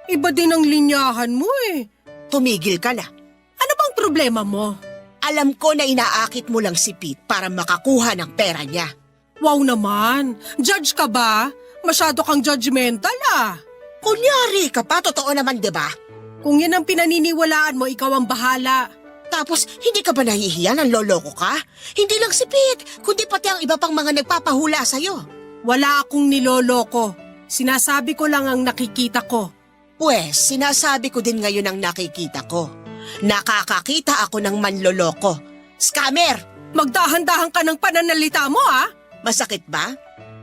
D: Iba din ang linyahan mo eh.
C: Tumigil ka na.
D: Ano bang problema mo?
C: Alam ko na inaakit mo lang si Pete para makakuha ng pera niya.
D: Wow naman, judge ka ba? Masyado kang judgmental ah.
C: Kunyari ka pa, totoo naman 'di ba?
D: Kung yan ang pinaniniwalaan mo, ikaw ang bahala.
C: Tapos, hindi ka ba nahihiya ng loloko ka? Hindi lang si Pete, kundi pati ang iba pang mga nagpapahula sa'yo.
D: Wala akong niloloko. Sinasabi ko lang ang nakikita ko.
C: Pwes, sinasabi ko din ngayon ang nakikita ko. Nakakakita ako ng manloloko. Scammer!
D: Magdahan-dahan ka ng pananalita mo ah.
C: Masakit ba?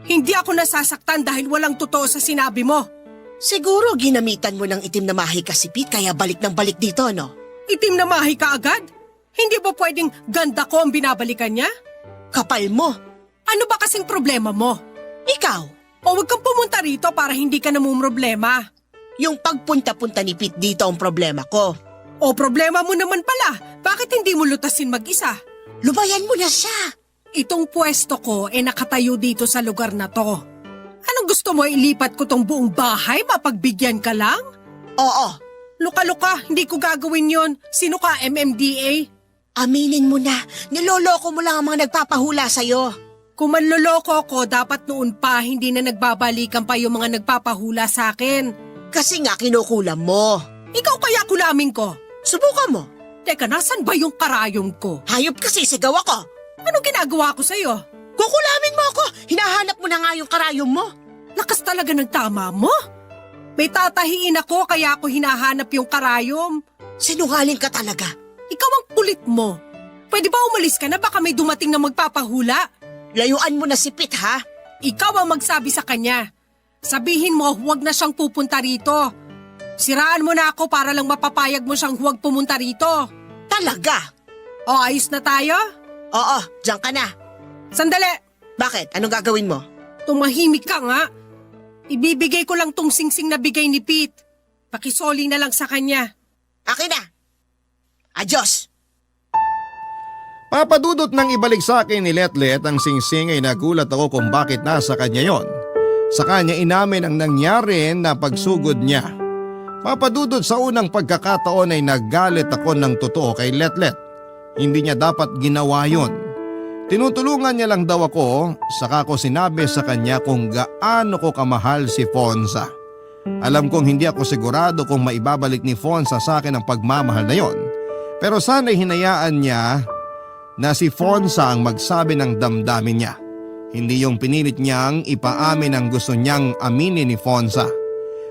D: Hindi ako nasasaktan dahil walang totoo sa sinabi mo.
C: Siguro ginamitan mo ng itim na mahika si Pete kaya balik ng balik dito, no?
D: Itim na mahi ka agad? Hindi ba pwedeng ganda ko ang binabalikan niya?
C: Kapal mo.
D: Ano ba kasing problema mo?
C: Ikaw,
D: O wag kang pumunta rito para hindi ka namumroblema.
C: yung pagpunta-punta ni Pete dito ang problema ko.
D: O problema mo naman pala, bakit hindi mo lutasin mag-isa?
C: Lubayan mo na siya.
D: Itong pwesto ko nakatayo dito sa lugar na to. Anong gusto mo, ilipat ko tong buong bahay, mapagbigyan ka lang?
C: Oo,
D: Luka-luka, hindi ko gagawin yon. Sino ka, MMDA?
C: aminin mo na, niloloko mo lang ang mga nagpapahula sa'yo.
D: Kung manloloko ko, dapat noon pa hindi na nagbabalikan pa yung mga nagpapahula sa akin.
C: Kasi nga kinukulam mo.
D: Ikaw kaya kulamin ko?
C: Subukan mo.
D: Teka, nasan ba yung karayom ko?
C: Hayop kasi sigaw ako.
D: Anong ginagawa ko sa'yo?
C: Kukulamin mo ako. Hinahanap mo na nga yung karayom mo.
D: Lakas talaga ng tama mo. May tatahiin ako kaya ako hinahanap yung karayom.
C: Sinungaling ka talaga.
D: Ikaw ang kulit mo. Pwede ba umalis ka na, baka may dumating na magpapahula?
C: Layuan mo na si Pete, ha?
D: Ikaw ang magsabi sa kanya. Sabihin mo huwag na siyang pupunta rito. Siraan mo na ako para lang mapapayag mo siyang huwag pumunta rito.
C: Talaga?
D: O ayos na tayo?
C: Oo, diyan ka na.
D: Sandali!
C: Bakit? Anong gagawin mo?
D: Tumahimik ka nga. Ibibigay ko lang tong singsing na bigay ni Pete. Pakisoli na lang sa kanya.
C: Akin na. Adios.
A: Papadudot nang ibalik sa akin ni Letlet ang singsing ay nagulat ako kung bakit nasa kanya yon. Sa kanya inamin ang nangyari na pagsugod niya. Papadudot sa unang pagkakataon ay naggalit ako ng totoo kay Letlet. Hindi niya dapat ginawa yon. Tinutulungan niya lang daw ako, saka ko sinabi sa kanya kung gaano ko kamahal si Fonza. Alam kong hindi ako sigurado kung maibabalik ni Fonza sa akin ang pagmamahal na yon. Pero sana'y hinayaan niya na si Fonza ang magsabi ng damdamin niya. Hindi yung pinilit niyang ipaamin ang gusto niyang aminin ni Fonza.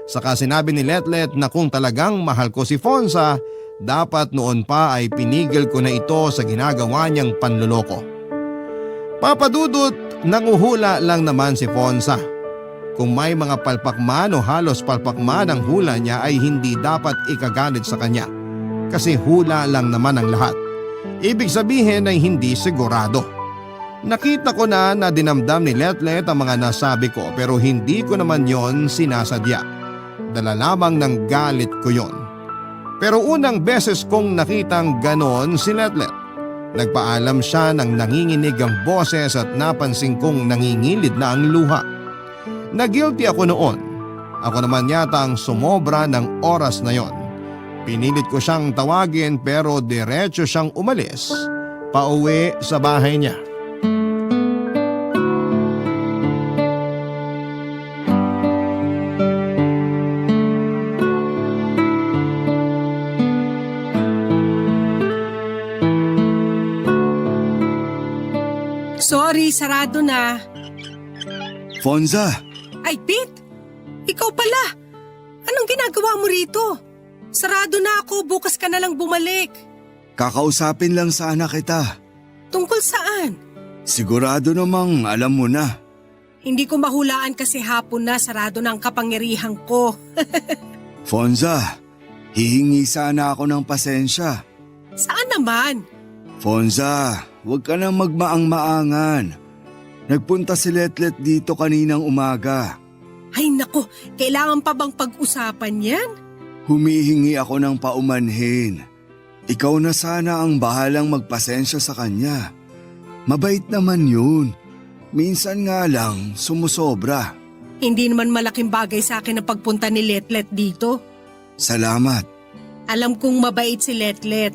A: Saka sinabi ni Letlet na kung talagang mahal ko si Fonza, dapat noon pa ay pinigil ko na ito sa ginagawa niyang panluloko. Papadudot, nanguhula lang naman si Fonza. Kung may mga palpakman o halos palpakman ang hula niya ay hindi dapat ikagalit sa kanya. Kasi hula lang naman ang lahat. Ibig sabihin ay hindi sigurado. Nakita ko na dinamdam ni Letlet ang mga nasabi ko pero hindi ko naman yon sinasadya. Dala lamang ng galit ko yon. Pero unang beses kong nakitang ganon si Letlet. Nagpaalam siya ng nanginginig ang boses at napansin kong nangingilid na ang luha. Nagilty ako noon. Ako naman yata ang sumobra ng oras na yon. Pinilit ko siyang tawagin pero diretso siyang umalis, pauwi sa bahay niya.
D: Sorry, sarado na.
B: Fonza,
D: Ay, Pete! Ikaw pala! Anong ginagawa mo rito? Sarado na ako, bukas ka na lang bumalik.
B: kakausapin lang sana kita.
D: Tungkol saan?
B: Sigurado namang alam mo na.
D: Hindi ko mahulaan kasi hapon na sarado na ang kapangyarihan ko.
B: Fonza, hihingi sana ako ng pasensya.
D: Saan naman?
B: Fonza, huwag ka nang magmaang-maangan. Nagpunta si Letlet dito kaninang umaga.
D: Ay nako, kailangan pa bang pag-usapan yan?
B: Humihingi ako ng paumanhin. Ikaw na sana ang bahalang magpasensya sa kanya. Mabait naman yun. Minsan nga lang sumusobra.
D: Hindi naman malaking bagay sa akin ang pagpunta ni Letlet dito.
B: Salamat.
D: Alam kong mabait si Letlet.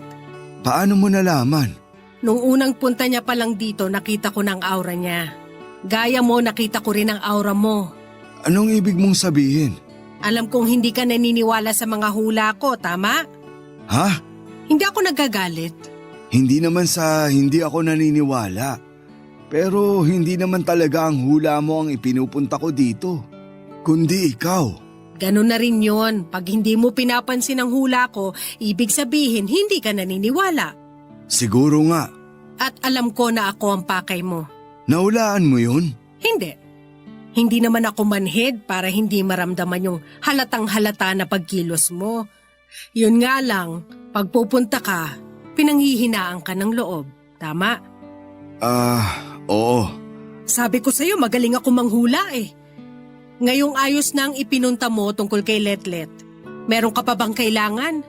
B: Paano mo nalaman?
D: Nung unang punta niya pa lang dito, nakita ko ng aura niya. Gaya mo, nakita ko rin ang aura mo.
B: Anong ibig mong sabihin?
D: Alam kong hindi ka naniniwala sa mga hula ko, tama?
B: Ha?
D: Hindi ako nagagalit.
B: Hindi naman sa hindi ako naniniwala. Pero hindi naman talaga ang hula mo ang ipinupunta ko dito. Kundi ikaw.
D: Ganun na rin yon. Pag hindi mo pinapansin ang hula ko, ibig sabihin hindi ka naniniwala.
B: Siguro nga.
D: At alam ko na ako ang pakay mo.
B: Naulaan mo yun?
D: Hindi. Hindi naman ako manhid para hindi maramdaman yung halatang halata na pagkilos mo. Yun nga lang, pag pupunta ka, pinanghihinaan ka ng loob. Tama?
B: Oo.
D: Sabi ko sa'yo, magaling ako manghula eh. Ngayong ayos na ang ipinunta mo tungkol kay Letlet. Meron ka pa bang kailangan?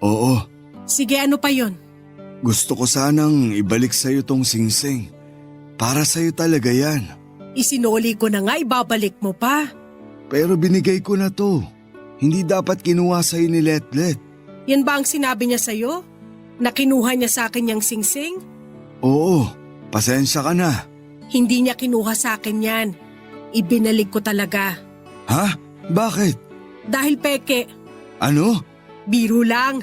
B: Oo.
D: Sige, ano pa yon?
B: Gusto ko sanang ibalik sa'yo tong singsing. Para sa'yo talaga yan.
D: Isinuli ko na nga, ibabalik mo pa.
B: Pero binigay ko na to. Hindi dapat kinuha sa'yo ni Letlet.
D: Yan ba ang sinabi niya sa'yo? Na kinuha niya sa akin yung singsing?
B: Oo, pasensya ka na.
D: Hindi niya kinuha sa akin yan. Ibinalik ko talaga.
B: Ha? Bakit?
D: Dahil peke,
B: Ano?
D: biro lang.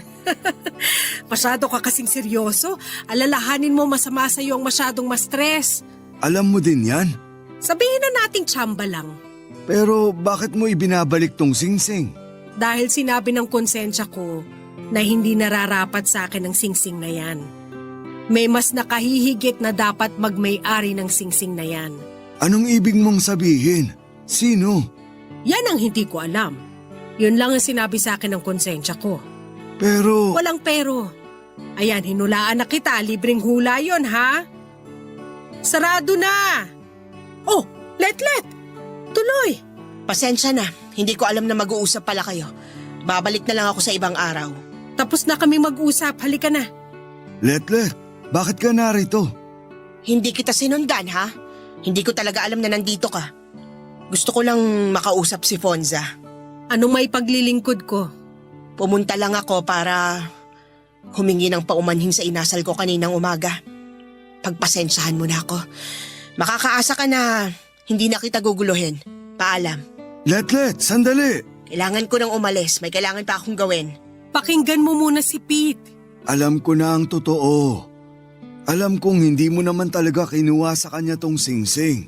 D: Masyado ka kasing seryoso. Alalahanin mo masama sa'yo ang masyadong ma-stress.
B: Alam mo din yan?
D: Sabihin na nating tsamba lang.
B: Pero bakit mo ibinabalik tong singsing?
D: Dahil sinabi ng konsensya ko na hindi nararapat sa akin ang singsing na yan. May mas nakahihigit na dapat magmay-ari ng singsing na yan.
B: Anong ibig mong sabihin? Sino?
D: Yan ang hindi ko alam. Yun lang ang sinabi sa akin ng konsensya ko.
B: Pero…
D: Walang pero. Ayan, hinulaan na kita. Libreng hula yon, ha? Sarado na! Oh, Letlet! Tuloy!
C: Pasensya na, hindi ko alam na mag-uusap pala kayo. Babalik na lang ako sa ibang araw.
D: Tapos na kami mag-usap. Halika na.
B: Letlet, bakit ka narito?
C: Hindi kita sinundan, ha? Hindi ko talaga alam na nandito ka. Gusto ko lang makausap si Fonza.
D: Anong may paglilingkod ko?
C: Pumunta lang ako para humingi ng paumanhin sa inasal ko kaninang umaga. Pagpasensyahan mo na ako. Makakaasa ka na hindi na kita guguluhin. Paalam.
B: Letlet, sandali!
C: Kailangan ko nang umalis. May kailangan pa akong gawin.
D: Pakinggan mo muna si Pete.
B: Alam ko na ang totoo. Alam kong hindi mo naman talaga kinuha sa kanya tong singsing.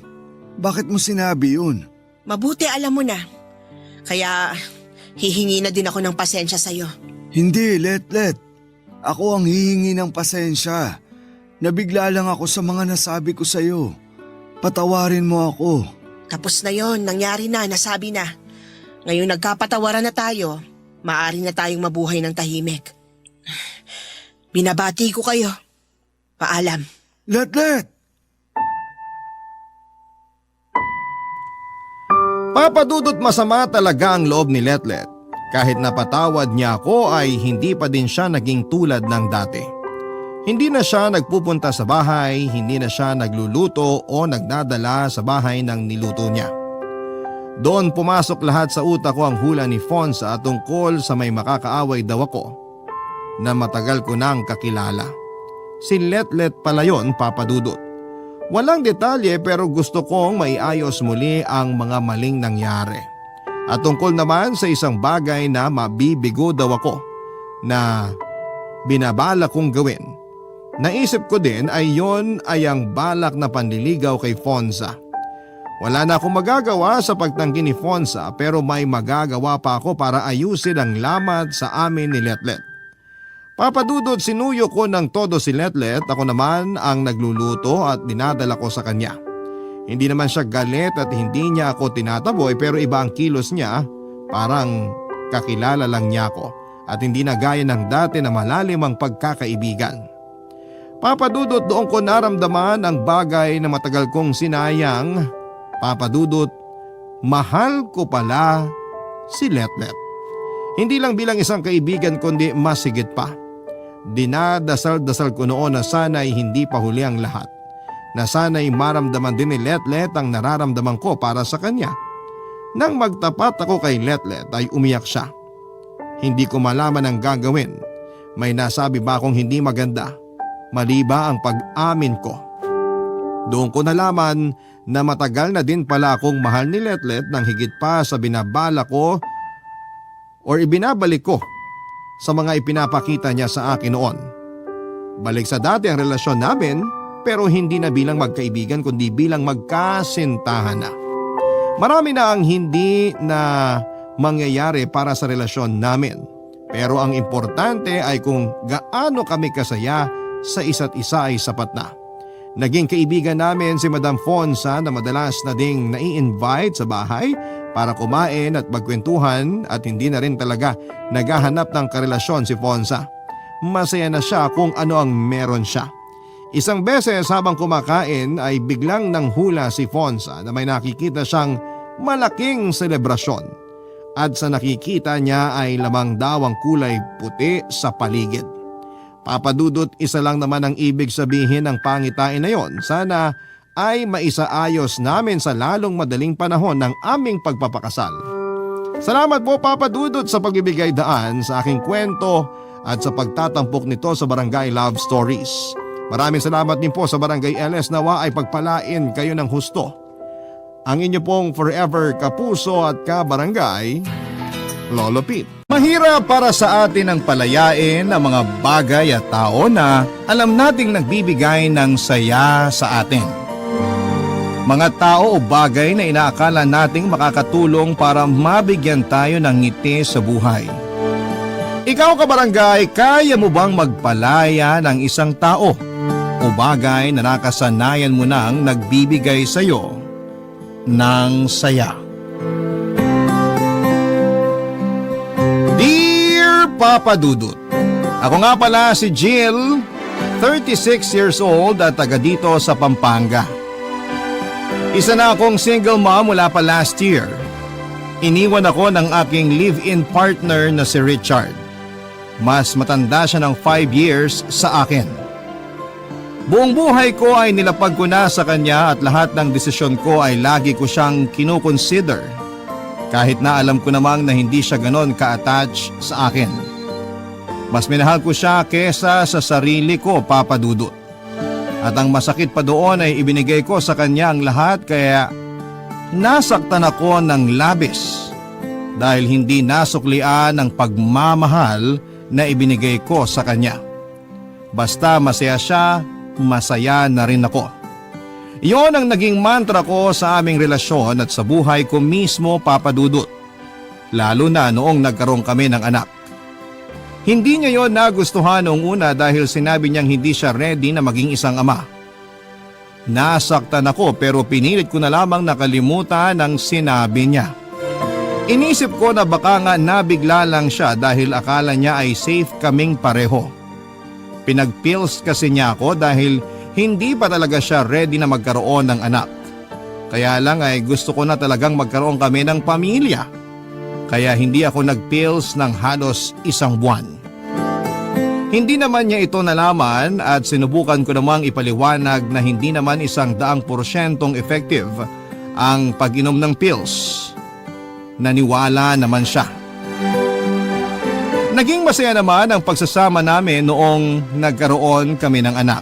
B: Bakit mo sinabi yun?
C: Mabuti alam mo na. Kaya hihingi na din ako ng pasensya sa'yo.
B: Hindi, Letlet. Ako ang hihingi ng pasensya. Nabigla lang ako sa mga nasabi ko sa'yo. Patawarin mo ako.
C: Tapos na yon, nangyari na, nasabi na. Ngayon nagkapatawaran na tayo, maaari na tayong mabuhay ng tahimik. Binabati ko kayo. Paalam.
B: Letlet!
A: Papadudot masama talaga ang loob ni Letlet. Kahit napatawad niya ako ay hindi pa din siya naging tulad ng dati. Hindi na siya nagpupunta sa bahay, hindi na siya nagluluto o nagdadala sa bahay ng niluto niya. Doon pumasok lahat sa utak ko ang hula ni Fonza tungkol sa may makakaaway daw ako na matagal ko nang kakilala. Si Letlet pala yon, Papadudot. Walang detalye pero gusto kong maiayos muli ang mga maling nangyari. At tungkol naman sa isang bagay na mabibigo daw ako na binabala kong gawin. Naisip ko din ay yon ay ang balak na panliligaw kay Fonza. Wala na akong magagawa sa pagtanggi ni Fonza pero may magagawa pa ako para ayusin ang lamat sa amin ni Letlet. Papadudot, sinuyo ko ng todo si Letlet, ako naman ang nagluluto at dinadala ko sa kanya. Hindi naman siya galit at hindi niya ako tinataboy pero iba ang kilos niya, parang kakilala lang niya ako at hindi na gaya ng dati na malalim ang pagkakaibigan. Papadudot, doon ko naramdaman ang bagay na matagal kong sinayang. Papadudot, mahal ko pala si Letlet. Hindi lang bilang isang kaibigan kundi mas higit pa. Dinadasal-dasal ko noon na sana'y hindi pa huli ang lahat. Na sana'y maramdaman din ni Letlet ang nararamdaman ko para sa kanya. Nang magtapat ako kay Letlet ay umiyak siya. Hindi ko malaman ang gagawin. May nasabi ba akong hindi maganda? Mali ba ang pag-amin ko? Doon ko nalaman na matagal na din pala akong mahal ni Letlet nang higit pa sa binabala ko or ibinabalik ko sa mga ipinapakita niya sa akin noon. Balik sa dati ang relasyon namin pero hindi na bilang magkaibigan kundi bilang magkasintahan na. Marami na ang hindi na mangyayari para sa relasyon namin. Pero ang importante ay kung gaano kami kasaya sa isa't isa ay sapat na. Naging kaibigan namin si Madam Fonsa na madalas na ding nai-invite sa bahay para kumain at magkwentuhan at hindi na rin talaga naghahanap ng karelasyon si Fonsa. Masaya na siya kung ano ang meron siya. Isang beses habang kumakain ay biglang nanghula si Fonsa na may nakikita siyang malaking selebrasyon. At sa nakikita niya ay lamang daw ang kulay puti sa paligid. Papa Dudut, isa lang naman ang ibig sabihin ng pangitain na yon. Sana ay maisaayos namin sa lalong madaling panahon ng aming pagpapakasal. Salamat po Papa Dudut sa pagbibigay daan sa aking kwento at sa pagtatampok nito sa Barangay Love Stories. Maraming salamat din po sa Barangay LS, nawa ay pagpalain kayo ng husto. Ang inyo pong forever kapuso at kabarangay, Lolo Pete. Mahirap para sa atin ang palayain ang mga bagay at tao na alam nating nagbibigay ng saya sa atin. Mga tao o bagay na inaakala nating makakatulong para mabigyan tayo ng ngiti sa buhay. Ikaw kabarangay, kaya mo bang magpalaya ng isang tao o bagay na nakasanayan mo nang nagbibigay sa iyo ng saya? Dear Papa Dudut, ako nga pala si Jill, 36 years old at taga dito sa Pampanga. Isa na akong single mom mula pa last year. Iniwan ako ng aking live-in partner na si Richard. Mas matanda siya ng 5 years sa akin. Buong buhay ko ay nilapag ko na sa kanya at lahat ng desisyon ko ay lagi ko siyang kinukonsider. Kahit na alam ko namang na hindi siya ganon ka-attach sa akin. Mas minahal ko siya kesa sa sarili ko, Papa Dudut. At ang masakit pa doon ay ibinigay ko sa kanya ang lahat kaya nasaktan ako ng labis dahil hindi nasuklian ang pagmamahal na ibinigay ko sa kanya. Basta masaya siya, masaya na rin ako. Iyon ang naging mantra ko sa aming relasyon at sa buhay ko mismo, Papa Dudut. Lalo na noong nagkaroon kami ng anak. Hindi niya yon nagustuhan noong una dahil sinabi niyang hindi siya ready na maging isang ama. Nasaktan ako pero pinilit ko na lamang nakalimutan ang sinabi niya. Inisip ko na baka nga nabigla lang siya dahil akala niya ay safe kaming pareho. Pinagpills kasi niya ako dahil hindi pa talaga siya ready na magkaroon ng anak. Kaya lang ay gusto ko na talagang magkaroon kami ng pamilya. Kaya hindi ako nagpills ng halos 1 buwan. Hindi naman niya ito nalaman at sinubukan ko namang ipaliwanag na hindi naman 100% effective ang pag-inom ng pills. Naniwala naman siya. Naging masaya naman ang pagsasama namin noong nagkaroon kami ng anak.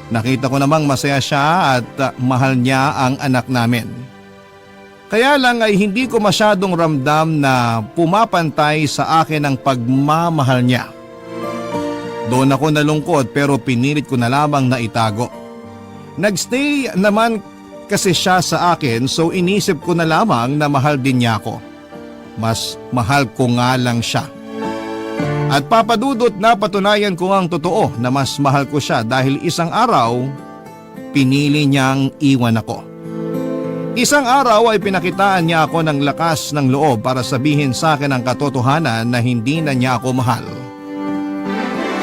A: Nakita ko namang masaya siya at mahal niya ang anak namin. Kaya lang ay hindi ko masyadong ramdam na pumapantay sa akin ang pagmamahal niya. Doon ako nalungkot pero pinilit ko na lamang na itago. Nagstay naman kasi siya sa akin so inisip ko na lamang na mahal din niya ako. Mas mahal ko nga lang siya. At Papa Dudut, napatunayan ko ang totoo na mas mahal ko siya dahil isang araw, pinili niyang iwan ako. Isang araw ay pinakitaan niya ako ng lakas ng loob para sabihin sa akin ang katotohanan na hindi na niya ako mahal.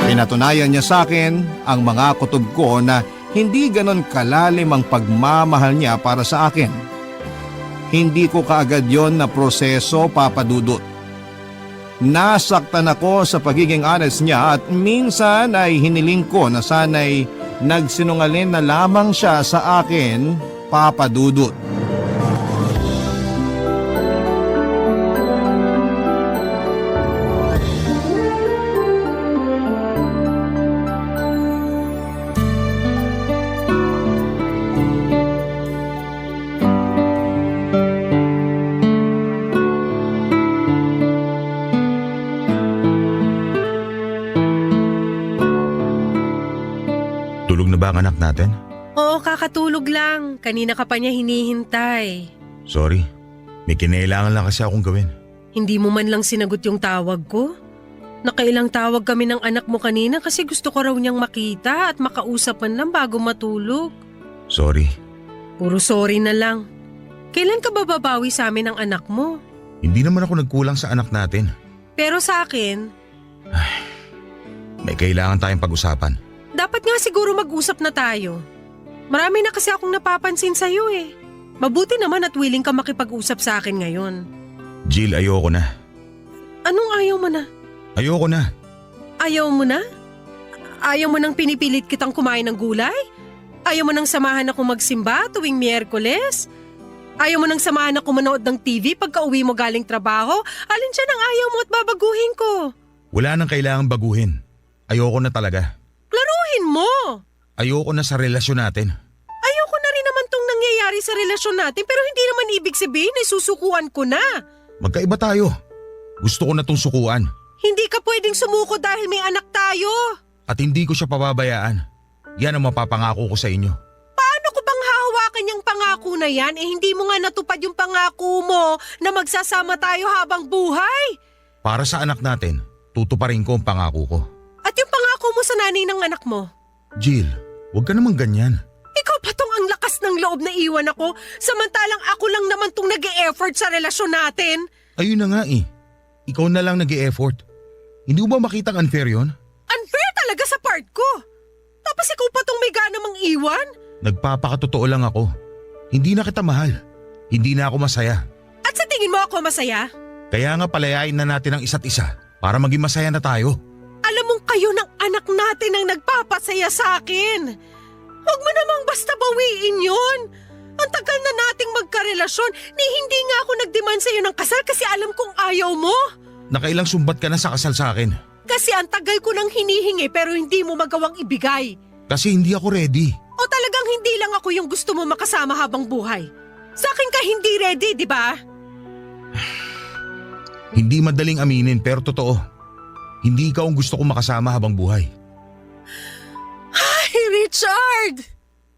A: Pinatunayan niya sa akin ang mga kutob ko na hindi ganon kalalim ang pagmamahal niya para sa akin. Hindi ko kaagad yon na proseso, Papa Dudut. Nasaktan ako sa pagiging honest niya at minsan ay hiniling ko na sana'y nagsinungaling na lamang siya sa akin, Papa Dudut.
F: Tulog na ba ang anak natin?
D: Oo, kakatulog lang. Kanina ka pa niya hinihintay.
F: Sorry, may kinailangan lang kasi akong gawin.
D: Hindi mo man lang sinagot yung tawag ko? Nakailang tawag kami ng anak mo kanina kasi gusto ko raw niyang makita at makausap man lang bago matulog.
F: Sorry,
D: Puro sorry na lang. Kailan ka ba babawi sa amin ng anak mo?
F: hindi naman ako nagkulang sa anak natin.
D: Pero sa akin,
F: May kailangan tayong pag-usapan.
D: dapat nga siguro mag-usap na tayo. Marami na kasi akong napapansin sa'yo eh. Mabuti naman at willing ka makipag-usap sa akin ngayon.
F: Jill, ayoko na.
D: Anong ayaw mo na?
F: Ayoko na.
D: Ayaw mo na? Ayaw mo nang pinipilit kitang kumain ng gulay? Ayaw mo nang samahan ako magsimba tuwing Miyerkules? Ayaw mo nang samahan ako manood ng TV pagka uwi mo galing trabaho? Alin siya ang ayaw mo at babaguhin ko?
F: Wala nang kailangang baguhin. Ayoko na talaga.
D: Klaruhin mo!
F: Ayoko na sa relasyon natin.
D: Ayoko na rin naman tong nangyayari sa relasyon natin pero hindi naman ibig sabihin ay susukuan ko na.
F: Magkaiba tayo. Gusto ko na tong sukuan.
D: Hindi ka pwedeng sumuko dahil may anak tayo.
F: At hindi ko siya pababayaan. Yan ang mapapangako ko sa inyo.
D: Paano ko bang hahawakan yung pangako na yan hindi mo nga natupad yung pangako mo na magsasama tayo habang buhay?
F: Para sa anak natin, tutuparin ko ang pangako ko.
D: At yung pangako mo sa nanay ng anak mo?
F: Jill, huwag ka namang ganyan.
D: Ikaw pa tong ang lakas ng loob na iwan ako samantalang ako lang naman tong nag-e-effort sa relasyon natin.
F: Ayun na nga eh. Ikaw na lang nag-e-effort. Hindi mo ba makitang unfair yon?
D: Unfair talaga sa part ko. Tapos ikaw pa tong may gana mang iwan?
F: Nagpapakatotoo lang ako. Hindi na kita mahal. Hindi na ako masaya.
D: At sa tingin mo ako masaya?
F: Kaya nga palayain na natin ang isa't isa para maging masaya na tayo.
D: Alam mong kayo ng anak natin ang nagpapasaya sa akin. Huwag mo namang basta bawiin yun. Ang tagal na nating magkarelasyon ni hindi nga ako nag-demand sa'yo ng kasal kasi alam kong ayaw mo.
F: Nakailang sumbat ka na sa kasal sa akin.
D: Kasi ang tagal ko nang hinihingi pero hindi mo magawang ibigay.
F: Kasi hindi ako ready.
D: O talagang hindi lang ako yung gusto mo makasama habang buhay. Sa akin ka hindi ready, di ba?
F: Hindi madaling aminin pero totoo. Hindi ikaw ang gusto kong makasama habang buhay.
D: Ay, Richard!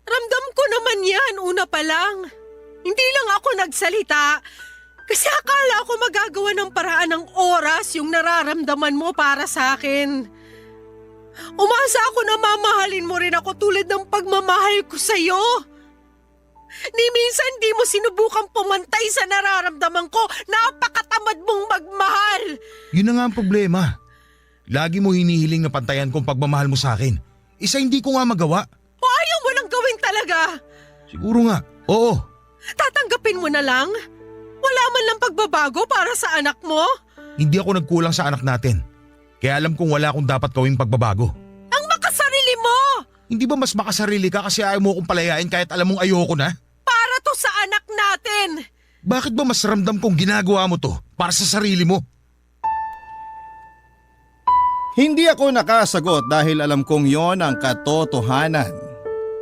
D: Ramdam ko naman yan una pa lang. Hindi lang ako nagsalita. Kasi akala ko magagawa ng paraan ng oras yung nararamdaman mo para sa akin. Umasa ako na mamahalin mo rin ako tulad ng pagmamahal ko sa'yo. Ni minsan di mo sinubukang pumantay sa nararamdaman ko. Napakatamad mong magmahal.
F: Yun na nga ang problema. Lagi mo hinihiling na pantayan kong pagmamahal mo sa akin. Isa hindi ko nga magawa.
D: O ayaw mo lang gawin talaga.
F: Siguro nga, oo.
D: Tatanggapin mo na lang? Wala man lang pagbabago para sa anak mo?
F: Hindi ako nagkulang sa anak natin. Kaya alam kong wala akong dapat gawing pagbabago.
D: Ang makasarili mo!
F: Hindi ba mas makasarili ka kasi ayaw mo akong palayain kahit alam mong ayoko na?
D: Para to sa anak natin!
F: Bakit ba mas ramdam kong ginagawa mo to para sa sarili mo?
A: Hindi ako nakasagot dahil alam kong yon ang katotohanan.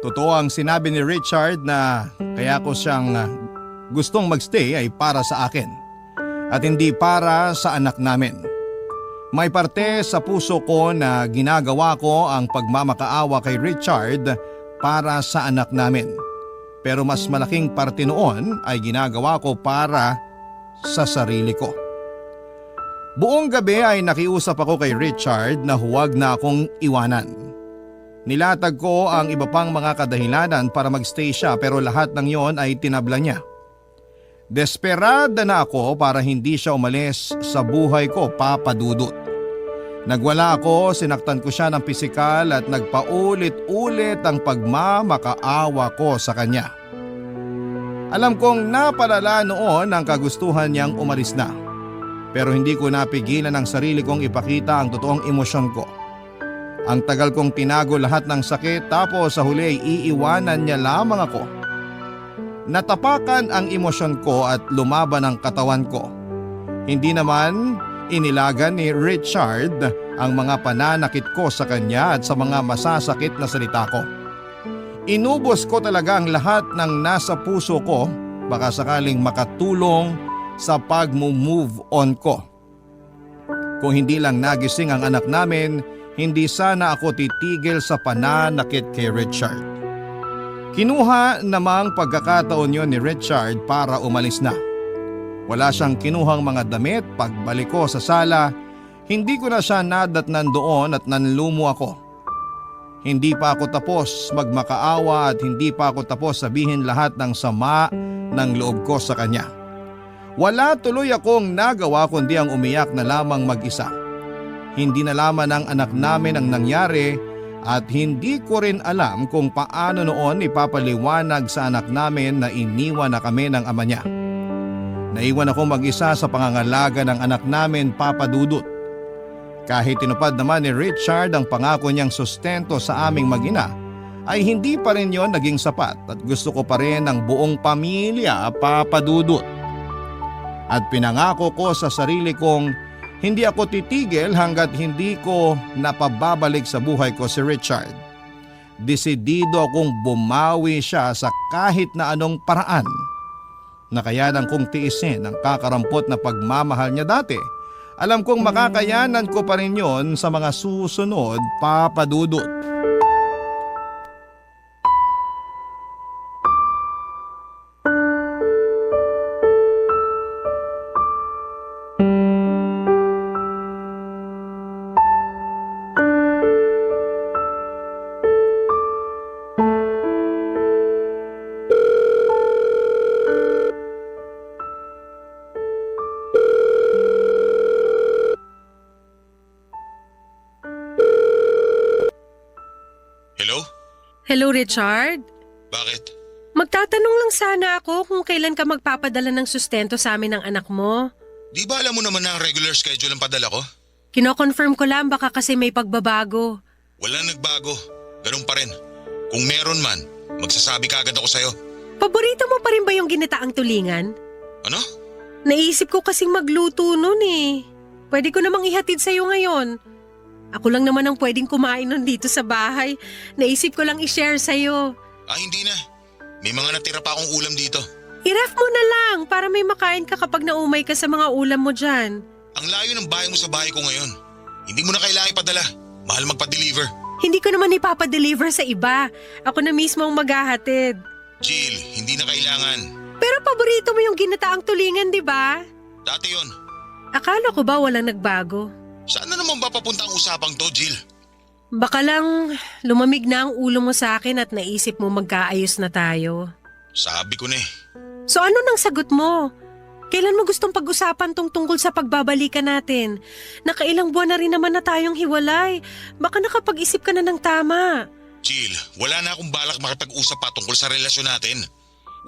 A: Totoo ang sinabi ni Richard na kaya ko siyang gustong magstay ay para sa akin at hindi para sa anak namin. May parte sa puso ko na ginagawa ko ang pagmamakaawa kay Richard para sa anak namin. Pero mas malaking parte noon ay ginagawa ko para sa sarili ko. Buong gabi ay nakiusap ako kay Richard na huwag na akong iwanan. Nilatag ko ang iba pang mga kadahilanan para magstay siya pero lahat ng yon ay tinabla niya. Desperada na ako para hindi siya umalis sa buhay ko, Papa Dudut. Nagwala ako, sinaktan ko siya ng pisikal at nagpaulit-ulit ang pagmamakaawa ko sa kanya. Alam kong napalala noon ang kagustuhan niyang umalis na. Pero hindi ko napigilan ang sarili kong ipakita ang totoong emosyon ko. Ang tagal kong tinago lahat ng sakit tapos sa huli ay iiwanan niya lamang ako. Natapakan ang emosyon ko at lumaban ang katawan ko. Hindi naman inilagan ni Richard ang mga pananakit ko sa kanya at sa mga masasakit na salita ko. Inubos ko talaga ang lahat ng nasa puso ko baka sakaling makatulong sa pag-move on ko. Kung hindi lang nagising ang anak namin, hindi sana ako titigil sa pananakit kay Richard. Kinuha namang pagkakataon yon ni Richard para umalis na. Wala siyang kinuhang mga damit. Pagbalik ko sa sala, hindi ko na siya nadatnan doon at nanlumo ako. Hindi pa ako tapos magmakaawa at hindi pa ako tapos sabihin lahat ng sama ng loob ko sa kanya. Wala tuloy akong nagawa kundi ang umiyak na lamang mag-isa. Hindi nalaman ng anak namin ang nangyari at hindi ko rin alam kung paano noon ipapaliwanag sa anak namin na iniwan na kami ng ama niya. Naiwan ako mag-isa sa pangangalaga ng anak namin, Papa Dudut. Kahit tinupad naman ni Richard ang pangako niyang sustento sa aming mag-ina, ay hindi pa rin yon naging sapat at gusto ko pa rin ang buong pamilya, Papa Dudut. At pinangako ko sa sarili kong hindi ako titigil hanggat hindi ko napababalik sa buhay ko si Richard. Desidido akong bumawi siya sa kahit na anong paraan. Nakayanan kong tiisin ang kakarampot na pagmamahal niya dati. Alam kong makakayanan ko pa rin yon sa mga susunod, Papa Dudut.
F: Hello?
D: Hello, Richard?
F: Bakit?
D: Magtatanong lang sana ako kung kailan ka magpapadala ng sustento sa amin ng anak mo.
F: Di ba alam mo naman na ang regular schedule ang padala ko?
D: Kino-confirm ko lang baka kasi may pagbabago.
F: Walang nagbago. Ganun pa rin. Kung meron man, magsasabi ka agad ako sa'yo.
D: Paborito mo pa rin ba yung ginataang tulingan?
F: Ano?
D: Naisip ko kasing magluto nun eh. Pwede ko namang ihatid sa'yo ngayon. Ako lang naman ang pwedeng kumain nun dito sa bahay. Naisip ko lang i-share sa'yo.
F: Hindi na. May mga natira pa akong ulam dito.
D: I-ref mo na lang para may makain ka kapag naumay ka sa mga ulam mo dyan.
F: Ang layo ng bahay mo sa bahay ko ngayon. Hindi mo na kailangan ipadala. Mahal magpa-deliver.
D: Hindi ko naman ipapadeliver sa iba. Ako na mismo ang maghahatid.
F: Jill, hindi na kailangan.
D: Pero paborito mo yung ginataang tulingan, di ba?
F: Dati yon.
D: Akala ko ba walang nagbago?
F: Saan na naman ba papunta ang usapang to, Jill?
D: Baka lang lumamig na ang ulo mo sa akin at naisip mo magkaayos na tayo.
F: Sabi ko na eh.
D: So ano nang sagot mo? Kailan mo gustong pag-usapan tungkol sa pagbabalikan natin? Nakailang buwan na rin naman na tayong hiwalay. Baka nakapag-isip ka na ng tama.
F: Jill, wala na akong balak makipag-usap pa tungkol sa relasyon natin.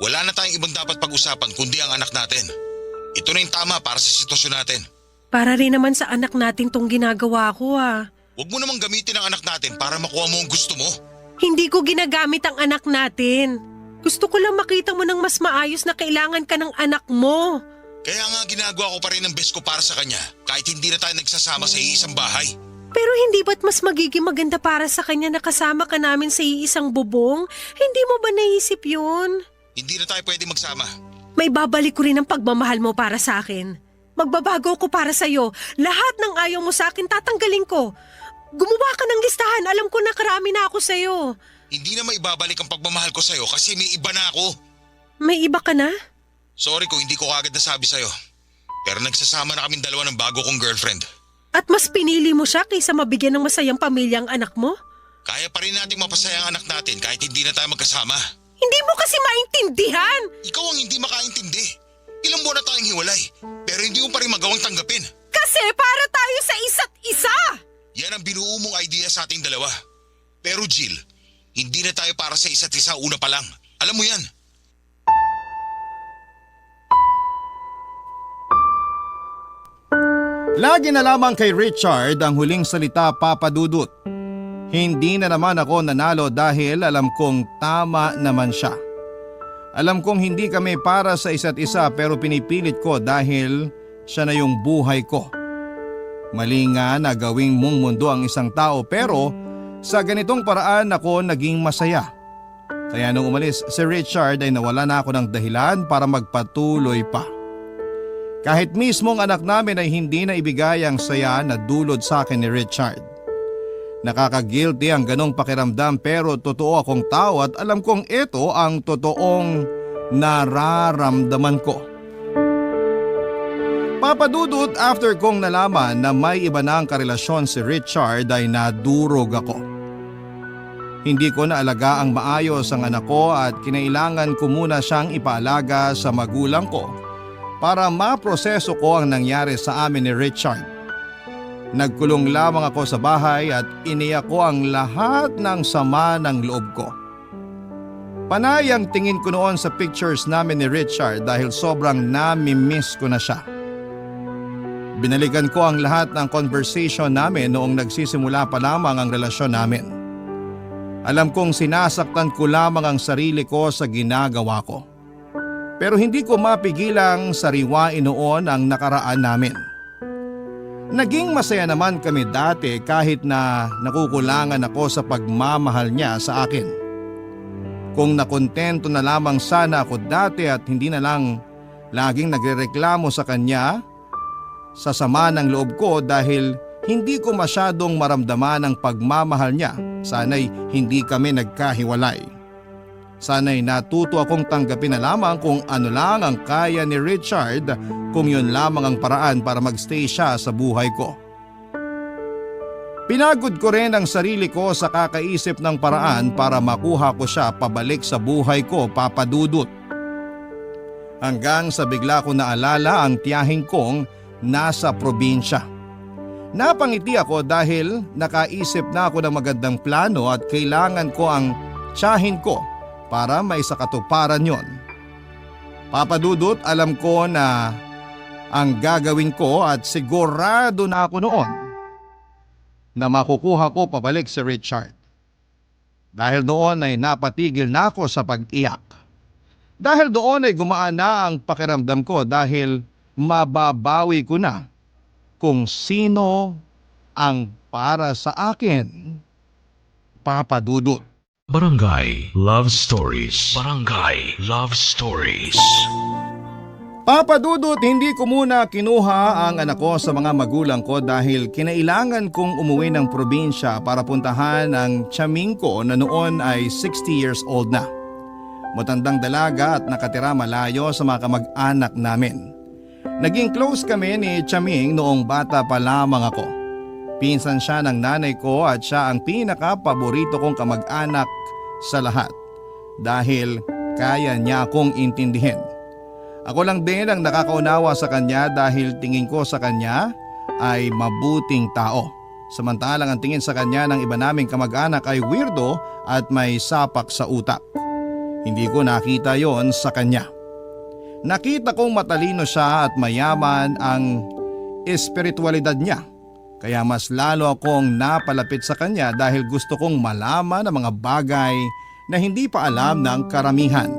F: Wala na tayong ibang dapat pag-usapan kundi ang anak natin. Ito na yung tama para sa sitwasyon natin.
D: Para rin naman sa anak natin tong ginagawa ko
F: Huwag mo namang gamitin ang anak natin para makuha mo ang gusto mo.
D: Hindi ko ginagamit ang anak natin. Gusto ko lang makita mo ng mas maayos na kailangan ka ng anak mo.
F: Kaya nga ginagawa ko pa rin ang best ko para sa kanya kahit hindi na tayo nagsasama sa iisang bahay.
D: Pero hindi ba't mas magiging maganda para sa kanya na kasama ka namin sa iisang bubong? Hindi mo ba naisip yun?
F: Hindi na tayo pwede magsama.
D: May babalik ko rin ang pagmamahal mo para sa akin. Magbabago ko para sa'yo. Lahat ng ayaw mo sa akin tatanggalin ko. Gumawa ka ng listahan. Alam ko na karami na ako sa'yo.
F: Hindi na maibabalik ang pagmamahal ko sa'yo kasi may iba na ako.
D: May iba ka na?
F: Sorry kung hindi ko agad nasabi sa'yo. Pero nagsasama na kaming dalawa ng bago kong girlfriend.
D: At mas pinili mo siya kaysa mabigyan ng masayang pamilya ang anak mo?
F: Kaya pa rin natin mapasaya ang anak natin kahit hindi na tayo magkasama.
D: Hindi mo kasi maintindihan!
F: Ikaw ang hindi makaintindi. Ilang buwan na tayong hiwalay, pero hindi mo pa rin magawang tanggapin.
D: Kasi para tayo sa isa't isa!
F: Yan ang binuo mong idea sa ating dalawa. Pero Jill, hindi na tayo para sa isa't isa una pa lang. Alam mo yan.
A: Lagi na lamang kay Richard ang huling salita, Papa Dudut. Hindi na naman ako nanalo dahil alam kong tama naman siya. Alam kong hindi kami para sa isa't isa pero pinipilit ko dahil siya na yung buhay ko. Mali nga na gawing mong mundo ang isang tao pero sa ganitong paraan ako naging masaya. Kaya nung umalis si Richard ay nawala na ako ng dahilan para magpatuloy pa. Kahit mismong anak namin ay hindi na ibigay ang saya na dulot sa akin ni Richard. Nakaka-guilty ang ganong pakiramdam pero totoo akong tao at alam kong ito ang totoong nararamdaman ko. Papadudot, after kong nalaman na may iba na ang karelasyon si Richard ay nadurog ako. Hindi ko naalaga ang maayos ang anak ko at kinailangan ko muna siyang ipaalaga sa magulang ko para maproseso ko ang nangyari sa amin ni Richard. Nagkulong lamang ako sa bahay at iniyak ko ang lahat ng sama ng loob ko. Panay ang tingin ko noon sa pictures namin ni Richard dahil sobrang nami-miss ko na siya. Binalikan ko ang lahat ng conversation namin noong nagsisimula pa lamang ang relasyon namin. Alam kong sinasaktan ko lamang ang sarili ko sa ginagawa ko. Pero hindi ko mapigilang sariwain noon ang nakaraan namin. Naging masaya naman kami dati kahit na nakukulangan ako sa pagmamahal niya sa akin. Kung nakontento na lamang sana ako dati at hindi na lang laging nagrereklamo sa kanya sa sama ng loob ko dahil hindi ko masyadong maramdaman ang pagmamahal niya, sana'y hindi kami nagkahiwalay. Sana'y natuto akong tanggapin na lamang kung ano lang ang kaya ni Richard kung yun lamang ang paraan para magstay siya sa buhay ko. Pinagod ko rin ang sarili ko sa kakaisip ng paraan para makuha ko siya pabalik sa buhay ko, papadudot. Hanggang sa bigla ko naalala ang tiyahing kong nasa probinsya. Napangiti ako dahil nakaisip na ako ng magandang plano at kailangan ko ang tiyahin ko para maisakatuparan yon. Papadudot, alam ko na ang gagawin ko at sigurado na ako noon na makukuha ko pabalik si Richard. Dahil noon ay napatigil na ako sa pag-iyak. Dahil doon ay gumaan na ang pakiramdam ko dahil mababawi ko na kung sino ang para sa akin. Papadudot.
E: Barangay Love Stories. Barangay Love Stories.
A: Papadudot, hindi ko muna kinuha ang anak ko sa mga magulang ko dahil kinailangan kong umuwi ng probinsya para puntahan ang tiyaming ko na noon ay 60 years old na. Matandang dalaga at nakatira malayo sa mga kamag-anak namin. Naging close kami ni Tiyaming noong bata pa lamang ako. Pinsan siya ng nanay ko at siya ang pinaka-paborito kong kamag-anak sa lahat dahil kaya niya akong intindihin. Ako lang din ang nakakaunawa sa kanya dahil tingin ko sa kanya ay mabuting tao. Samantalang ang tingin sa kanya ng iba naming kamag-anak ay weirdo at may sapak sa utak. Hindi ko nakita yon sa kanya. Nakita kong matalino siya at mayaman ang espiritualidad niya. Kaya mas lalo akong napalapit sa kanya dahil gusto kong malaman ang mga bagay na hindi pa alam ng karamihan.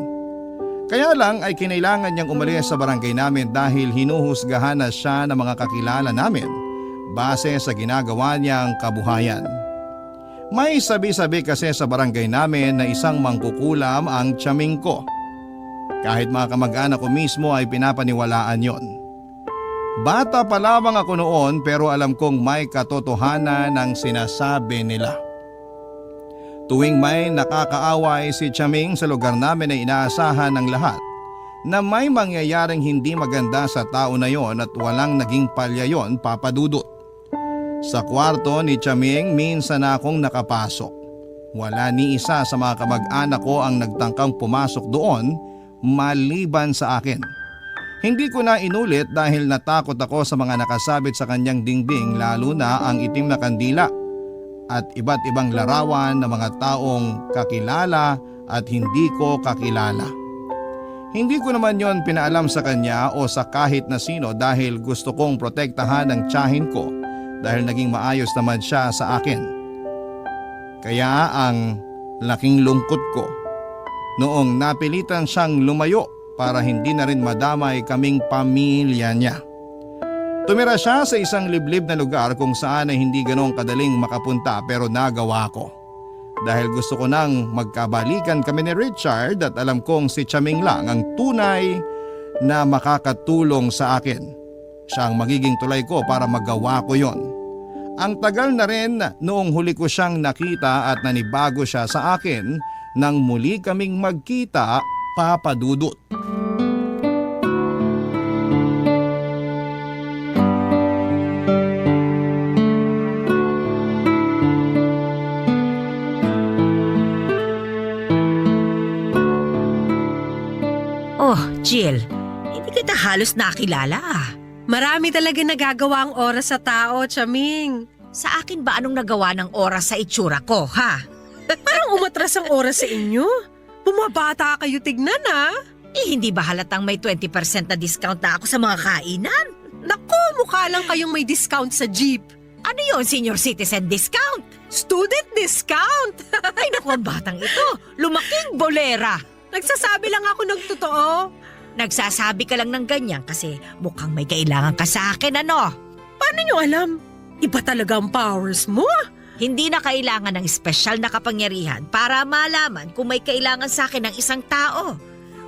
A: Kaya lang ay kinailangan niyang umalis sa barangay namin dahil hinuhusgahan na siya ng mga kakilala namin base sa ginagawa niyang kabuhayan. May sabi-sabi kasi sa barangay namin na isang mangkukulam ang tiyaming ko. Kahit mga kamag-anak ko mismo ay pinapaniwalaan yon. Bata pa lamang ako noon pero alam kong may katotohanan ng sinasabi nila. Tuwing may nakakaaway si Tiyaming sa lugar namin ay inaasahan ng lahat na may mangyayaring hindi maganda sa tao na yon at walang naging palya yon, papadudot. Sa kwarto ni Tiyaming minsan na akong nakapasok. Wala ni isa sa mga kamag-anak ko ang nagtangkang pumasok doon maliban sa akin. Hindi ko na inulit dahil natakot ako sa mga nakasabit sa kanyang dingding lalo na ang itim na kandila at iba't ibang larawan ng mga taong kakilala at hindi ko kakilala. Hindi ko naman yon pinaalam sa kanya o sa kahit na sino dahil gusto kong protektahan ang tiyahin ko dahil naging maayos naman siya sa akin. Kaya ang laking lungkot ko noong napilitan siyang lumayo para hindi na rin madamay kaming pamilya niya. Tumira siya sa isang liblib na lugar kung saan ay hindi ganong kadaling makapunta pero nagawa ko. Dahil gusto ko nang magkabalikan kami ni Richard at alam kong si Tiyaming lang ang tunay na makakatulong sa akin. Siya ang magiging tulay ko para magawa ko yon. Ang tagal na rin noong huli ko siyang nakita at nanibago siya sa akin nang muli kaming magkita, Papa Dudut.
G: Oh, Jill, hindi kita halos nakilala ah.
D: Marami talaga nagagawa ang oras sa tao, Chaming.
G: Sa akin ba anong nagawa ng oras sa itsura ko, ha?
D: Parang umatras ang oras sa inyo. Bumabata kayo tignan, ha?
G: Eh, hindi ba halatang may 20% na discount na ako sa mga kainan?
D: Naku, mukha lang kayong may discount sa jeep.
G: Ano yon, senior citizen discount?
D: Student discount!
G: Ay naku, ang batang ito. Lumaking bolera.
D: Nagsasabi lang ako ng totoo.
G: Nagsasabi ka lang ng ganyan kasi mukhang may kailangan ka sa akin, ano?
D: Paano nyo alam? Iba talaga ang powers mo.
G: Hindi na kailangan ng espesyal na kapangyarihan para malaman kung may kailangan sa akin ng isang tao.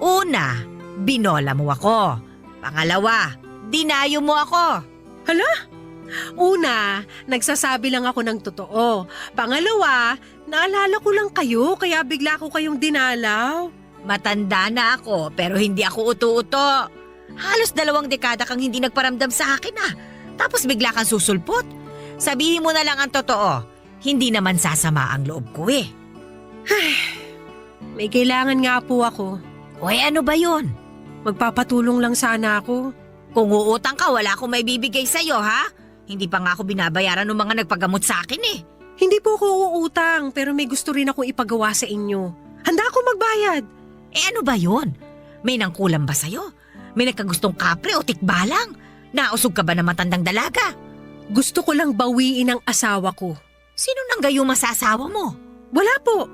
G: Una, binola mo ako. Pangalawa, dinayo mo ako.
D: Hala? Una, nagsasabi lang ako ng totoo. Pangalawa, naalala ko lang kayo kaya bigla ko kayong dinalaw.
G: Matanda na ako pero hindi ako uto-uto. Halos 2 dekada kang hindi nagparamdam sa akin ah. Tapos bigla kang susulpot. Sabihin mo na lang ang totoo. Hindi naman sasama ang loob ko eh.
D: May kailangan nga po ako.
G: Uy, ano ba yun?
D: Magpapatulong lang sana ako.
G: Kung uutang ka, wala akong may bibigay sa'yo ha? Hindi pa nga ako binabayaran ng mga nagpagamot sa akin eh.
D: Hindi po ako uutang pero may gusto rin ako ipagawa sa inyo. Handa ako magbayad.
G: Eh ano ba yun? May nangkulam ba sa'yo? May nagkagustong kapre o tikbalang? Nausog ka ba ng matandang dalaga?
D: Gusto ko lang bawiin ang asawa ko.
G: Sino nang gayuma sa asawa mo?
D: Wala po.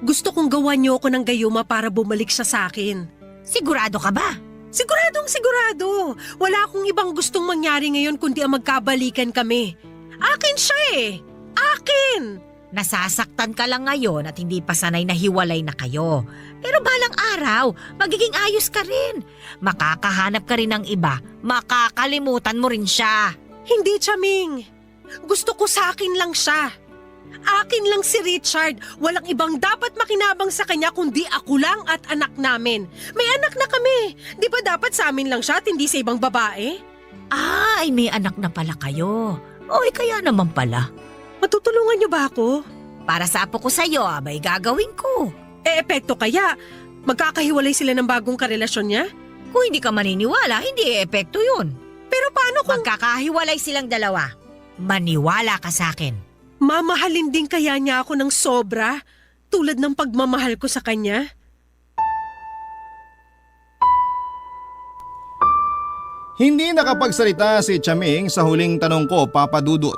D: Gusto kong gawan niyo ako ng gayuma para bumalik siya sa akin.
G: Sigurado ka ba?
D: Siguradong sigurado. Wala akong ibang gustong mangyari ngayon kundi ang magkabalikan kami. Akin siya eh. Akin!
G: Nasasaktan ka lang ngayon at hindi pa sanay na hiwalay na kayo. Pero balang araw, magiging ayos ka rin. Makakahanap ka rin ng iba. Makakalimutan mo rin siya.
D: Hindi, Chaming. Gusto ko sa akin lang siya. Akin lang si Richard. Walang ibang dapat makinabang sa kanya kundi ako lang at anak namin. May anak na kami. Di ba dapat sa amin lang siya at hindi sa ibang babae?
G: Ay, may anak na pala kayo. Oy, kaya naman pala.
D: Matutulungan niyo ba ako?
G: Para sa apo ko sa'yo, abay gagawin ko.
D: Eh, epekto kaya? Magkakahiwalay sila ng bagong karelasyon niya?
G: Kung hindi ka maniniwala, hindi epekto yun.
D: Pero paano kung
G: Magkakahiwalay silang dalawa. Maniwala ka sa akin.
D: mamahalin din kaya niya ako ng sobra? Tulad ng pagmamahal ko sa kanya?
A: Hindi nakapagsalita si Chaming sa huling tanong ko, Papa Dudut.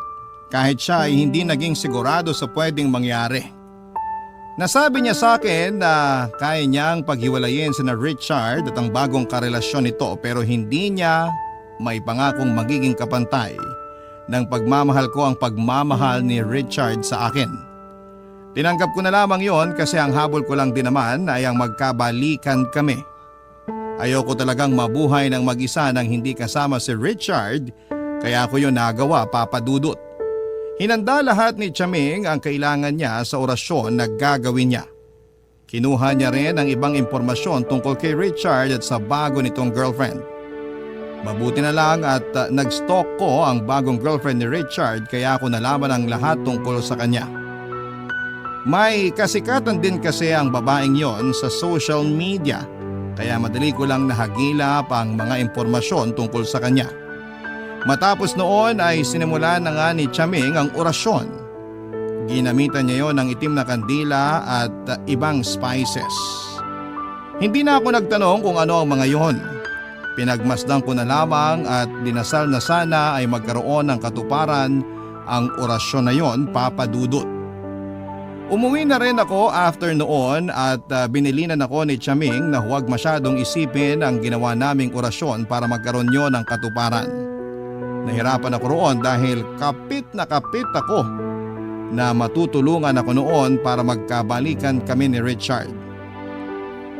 A: Kahit siya ay hindi naging sigurado sa pwedeng mangyari. Nasabi niya sa akin na kaya niyang paghiwalayin sina Richard at ang bagong karelasyon nito pero hindi niya may pangakong magiging kapantay ng pagmamahal ko ang pagmamahal ni Richard sa akin. Tinanggap ko na lamang yon kasi ang habol ko lang din naman ay ang magkabalikan kami. Ayoko talagang mabuhay ng mag-isa nang hindi kasama si Richard kaya ako yun nagawa, Papa Dudut. Hinanda lahat ni Chaming ang kailangan niya sa orasyon na gagawin niya. Kinuha niya rin ang ibang impormasyon tungkol kay Richard at sa bago nitong girlfriend. Mabuti na lang at nag-stalk ko ang bagong girlfriend ni Richard kaya ako nalaman ang lahat tungkol sa kanya. May kasikatan din kasi ang babaeng yon sa social media kaya madali ko lang nahagilap ang mga impormasyon tungkol sa kanya. Matapos noon ay sinimulan na nga ni Chaming ang orasyon. Ginamitan niya yon ng itim na kandila at ibang spices. Hindi na ako nagtanong kung ano ang mga yon. Pinagmasdan ko na lamang at dinasal na sana ay magkaroon ng katuparan ang orasyon na yon, Papa Dudut. Umuwi na rin ako after noon at binilinan ako ni Chaming na huwag masyadong isipin ang ginawa naming orasyon para magkaroon yon ng katuparan. Nahirapan ako roon dahil kapit ako na matutulungan ako noon para magkabalikan kami ni Richard.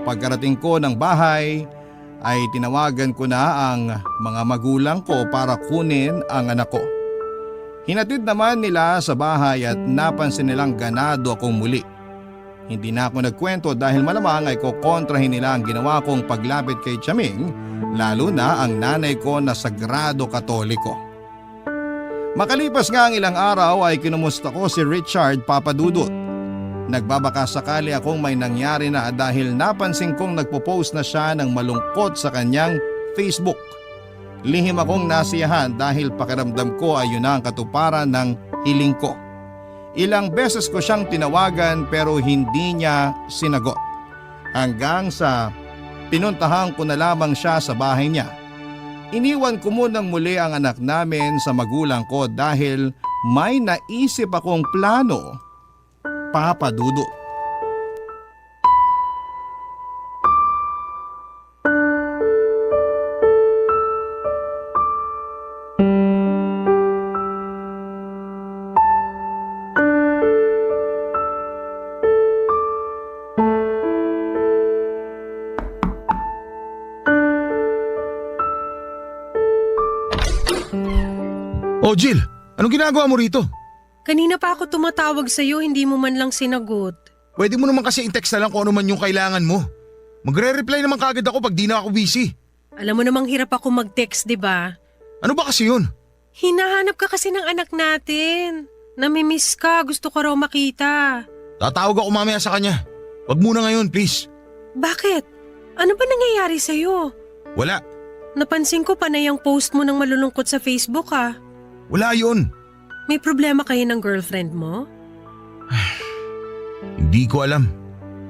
A: Pagkarating ko ng bahay ay tinawagan ko na ang mga magulang ko para kunin ang anak ko. Hinatid naman nila sa bahay at napansin nilang ganado akong muli. Hindi na ako nagkwento dahil malamang ay kukontrahin nila ang ginawa kong paglapit kay Chaming, lalo na ang nanay ko na sagrado katoliko. Makalipas nga ang ilang araw ay kinumusta ko si Richard Papadudut. Nagbabaka sakali akong may nangyari na dahil napansin kong nagpo-post na siya ng malungkot sa kanyang Facebook. Lihim akong nasiyahan dahil pakiramdam ko ay yun ang katuparan ng hiling ko. Ilang beses ko siyang tinawagan pero hindi niya sinagot. Hanggang sa pinuntahan ko na lamang siya sa bahay niya. Iniwan ko munang muli ang anak namin sa magulang ko dahil may naisip akong plano. Papa Dudut.
F: Oh Jill, anong ginagawa mo rito?
D: Kanina pa ako tumatawag sa'yo, hindi mo man lang sinagot.
F: Pwede mo naman kasi i-text na lang kung ano man yung kailangan mo. Magre-reply naman kagad ako pag di na ako busy.
D: Alam mo namang hirap ako mag-text, di ba?
F: Ano ba kasi yun?
D: Hinahanap ka kasi ng anak natin. Namimiss ka, gusto ko raw makita.
F: Tatawag ako mamaya sa kanya. Wag muna ngayon, please.
D: Bakit? Ano ba nangyayari sa'yo?
F: Wala.
D: Napansin ko panay ang post mo ng malulungkot sa Facebook ah.
F: Wala yun.
D: May problema kayo ng girlfriend mo?
F: Hindi ko alam.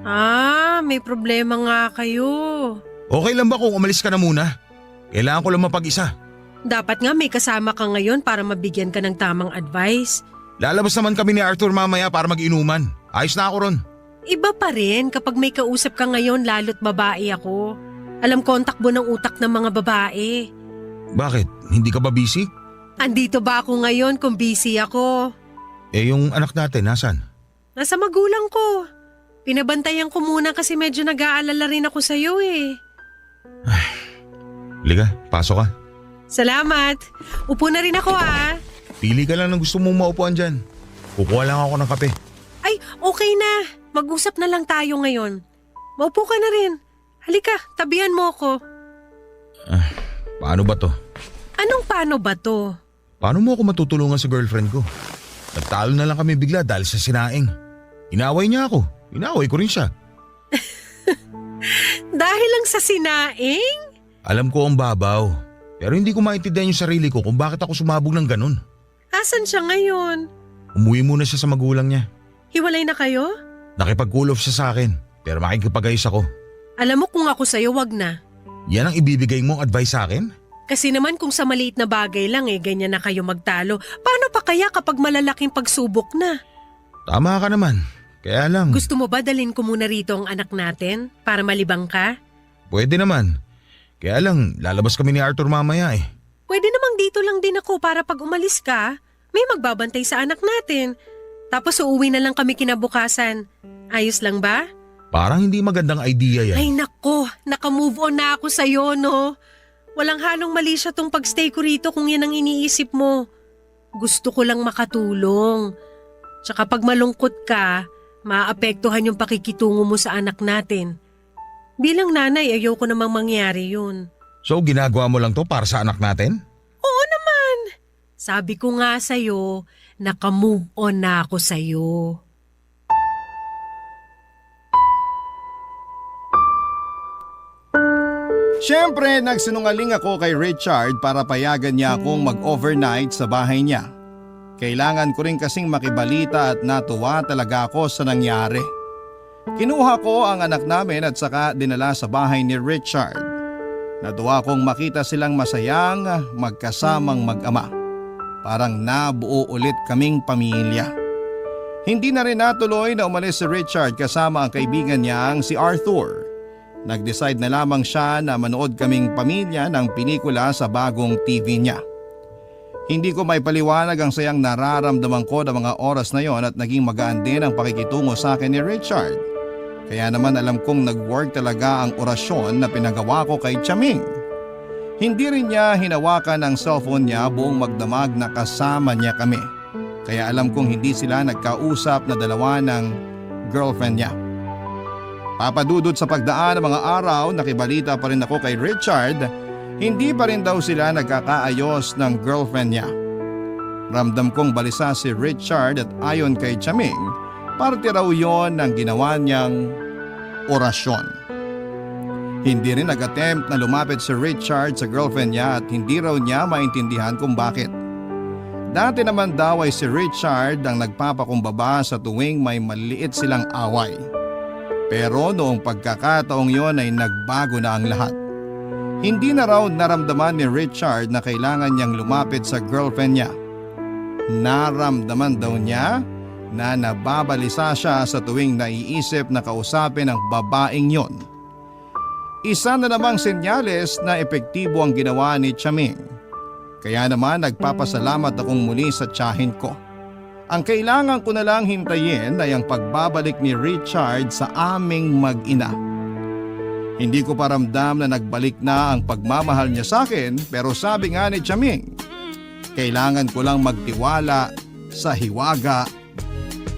D: Ah, may problema nga kayo.
F: Okay lang ba kung umalis ka na muna? Kailangan ko lang mapag-isa.
D: Dapat nga may kasama ka ngayon para mabigyan ka ng tamang advice.
F: Lalabas naman kami ni Arthur mamaya para mag-inuman. Ayos na ako ron.
D: Iba pa rin kapag may kausap ka ngayon lalo't babae ako. Alam ko ang takbo ng utak ng mga babae.
F: Bakit? Hindi ka ba busy?
D: Andito ba ako ngayon kung busy ako?
F: Eh yung anak natin, nasan?
D: Nasa magulang ko. Pinabantayan ko muna kasi medyo nag-aalala rin ako sa'yo eh.
F: Liga, pasok ka.
D: Salamat. Upo na rin ako ah.
F: Pili ka lang ng gusto mong maupuan dyan. Kukuha lang ako ng kape.
D: Ay, okay na. Mag-usap na lang tayo ngayon. Maupo ka na rin. Halika, tabihan mo ako.
F: Paano ba to?
D: Anong paano ba to?
F: Paano mo ako matutulungan sa girlfriend ko? Nagtalo na lang kami bigla dahil sa sinaing. Inaway niya ako. Inaway ko rin siya.
D: Dahil lang sa sinaing?
F: Alam ko ang babaw. Pero hindi ko maintindihan yung sarili ko kung bakit ako sumabog ng ganun.
D: Asan siya ngayon?
F: Umuwi muna siya sa magulang niya.
D: Hiwalay na kayo?
F: Nakipag-cool off siya sa akin. Pero makikipag-ayos ako.
D: Alam mo kung ako sa'yo, wag na.
F: Yan ang ibibigay mong advice sa akin?
D: Kasi naman kung sa maliit na bagay lang ganyan na kayo magtalo. Paano pa kaya kapag malalaking pagsubok na?
F: Tama ka naman. Kaya lang.
D: Gusto mo ba dalhin ko muna rito ang anak natin para malibang ka?
F: Pwede naman. Kaya lang, lalabas kami ni Arthur mamaya eh.
D: Pwede namang dito lang din ako para pag umalis ka, may magbabantay sa anak natin. Tapos uuwi na lang kami kinabukasan. Ayos lang ba?
F: Parang hindi magandang idea yan.
D: Ay nako, naka-move on na ako sa'yo no. Walang halong mali siya tong pagstay ko rito kung yan ang iniisip mo. Gusto ko lang makatulong. Tsaka pag malungkot ka, maapektuhan yung pakikitungo mo sa anak natin. Bilang nanay, ayoko namang mangyari yun.
F: So ginagawa mo lang to para sa anak natin?
D: Oo naman. Sabi ko nga sa'yo, naka-move on na ako sa'yo.
A: Siyempre, nagsinungaling ako kay Richard para payagan niya akong mag-overnight sa bahay niya. Kailangan ko rin kasing makibalita at natuwa talaga ako sa nangyari. Kinuha ko ang anak namin at saka dinala sa bahay ni Richard. Natuwa kong makita silang masayang magkasamang mag-ama. Parang nabuo ulit kaming pamilya. Hindi na rin natuloy na umalis si Richard kasama ang kaibigan niyang si Arthur. Nag-decide na lamang siya na manood kaming pamilya ng pelikula sa bagong TV niya. Hindi ko may paliwanag ang sayang nararamdaman ko ng mga oras na yon at naging magaan din ang pakikitungo sa akin ni Richard. Kaya naman alam kong nag-work talaga ang orasyon na pinagawa ko kay Chaming. Hindi rin niya hinawakan ang cellphone niya buong magdamag na kasama niya kami. Kaya alam kong hindi sila nagkausap na dalawa ng girlfriend niya. Papadudot sa pagdaan ng mga araw, nakibalita pa rin ako kay Richard, hindi pa rin daw sila nagkakaayos ng girlfriend niya. Ramdam kong balisa si Richard at ayon kay Chaming, parte raw yon ng ginawa niyang orasyon. Hindi rin nag-attempt na lumapit si Richard sa girlfriend niya at hindi raw niya maintindihan kung bakit. Dati naman daw ay si Richard ang nagpapakumbaba sa tuwing may maliit silang away. Pero noong pagkakataong yon ay nagbago na ang lahat. Hindi na raw naramdaman ni Richard na kailangan niyang lumapit sa girlfriend niya. Naramdaman daw niya na nababalisa siya sa tuwing naiisip na kausapin ang babaeng yon. Isa na namang senyales na epektibo ang ginawa ni Chaming. Kaya naman nagpapasalamat akong muli sa tiyahin ko. Ang kailangan ko na lang hintayin ay ang pagbabalik ni Richard sa aming mag-ina. Hindi ko pa ramdam na nagbalik na ang pagmamahal niya sa akin, pero sabi nga ni Chaming, kailangan ko lang magtiwala sa hiwaga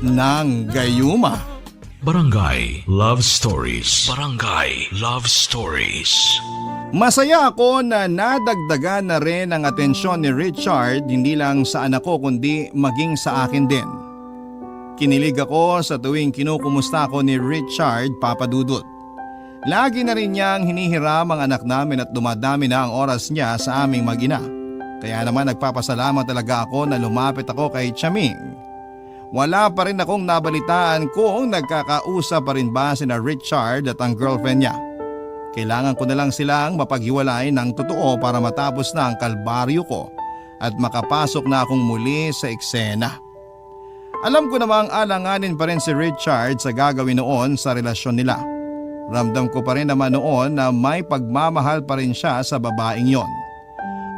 A: ng gayuma.
E: Barangay Love Stories. Barangay Love Stories.
A: Masaya ako na nadagdagan na rin ang atensyon ni Richard hindi lang sa anak ko kundi maging sa akin din. Kinilig ako sa tuwing kinukumusta ko ni Richard, Papa Dudut. Lagi na rin niyang hinihiram ang anak namin at dumadami na ang oras niya sa aming mag-ina. Kaya naman nagpapasalamat talaga ako na lumapit ako kay Chaming. Wala pa rin akong nabalitaan kung nagkakausap pa rin ba sina Richard at ang girlfriend niya. Kailangan ko na lang silang mapaghiwalay ng totoo para matapos na ang kalbaryo ko at makapasok na akong muli sa eksena. Alam ko namang alanganin pa rin si Richard sa gagawin noon sa relasyon nila. Ramdam ko pa rin naman noon na may pagmamahal pa rin siya sa babaeng yon.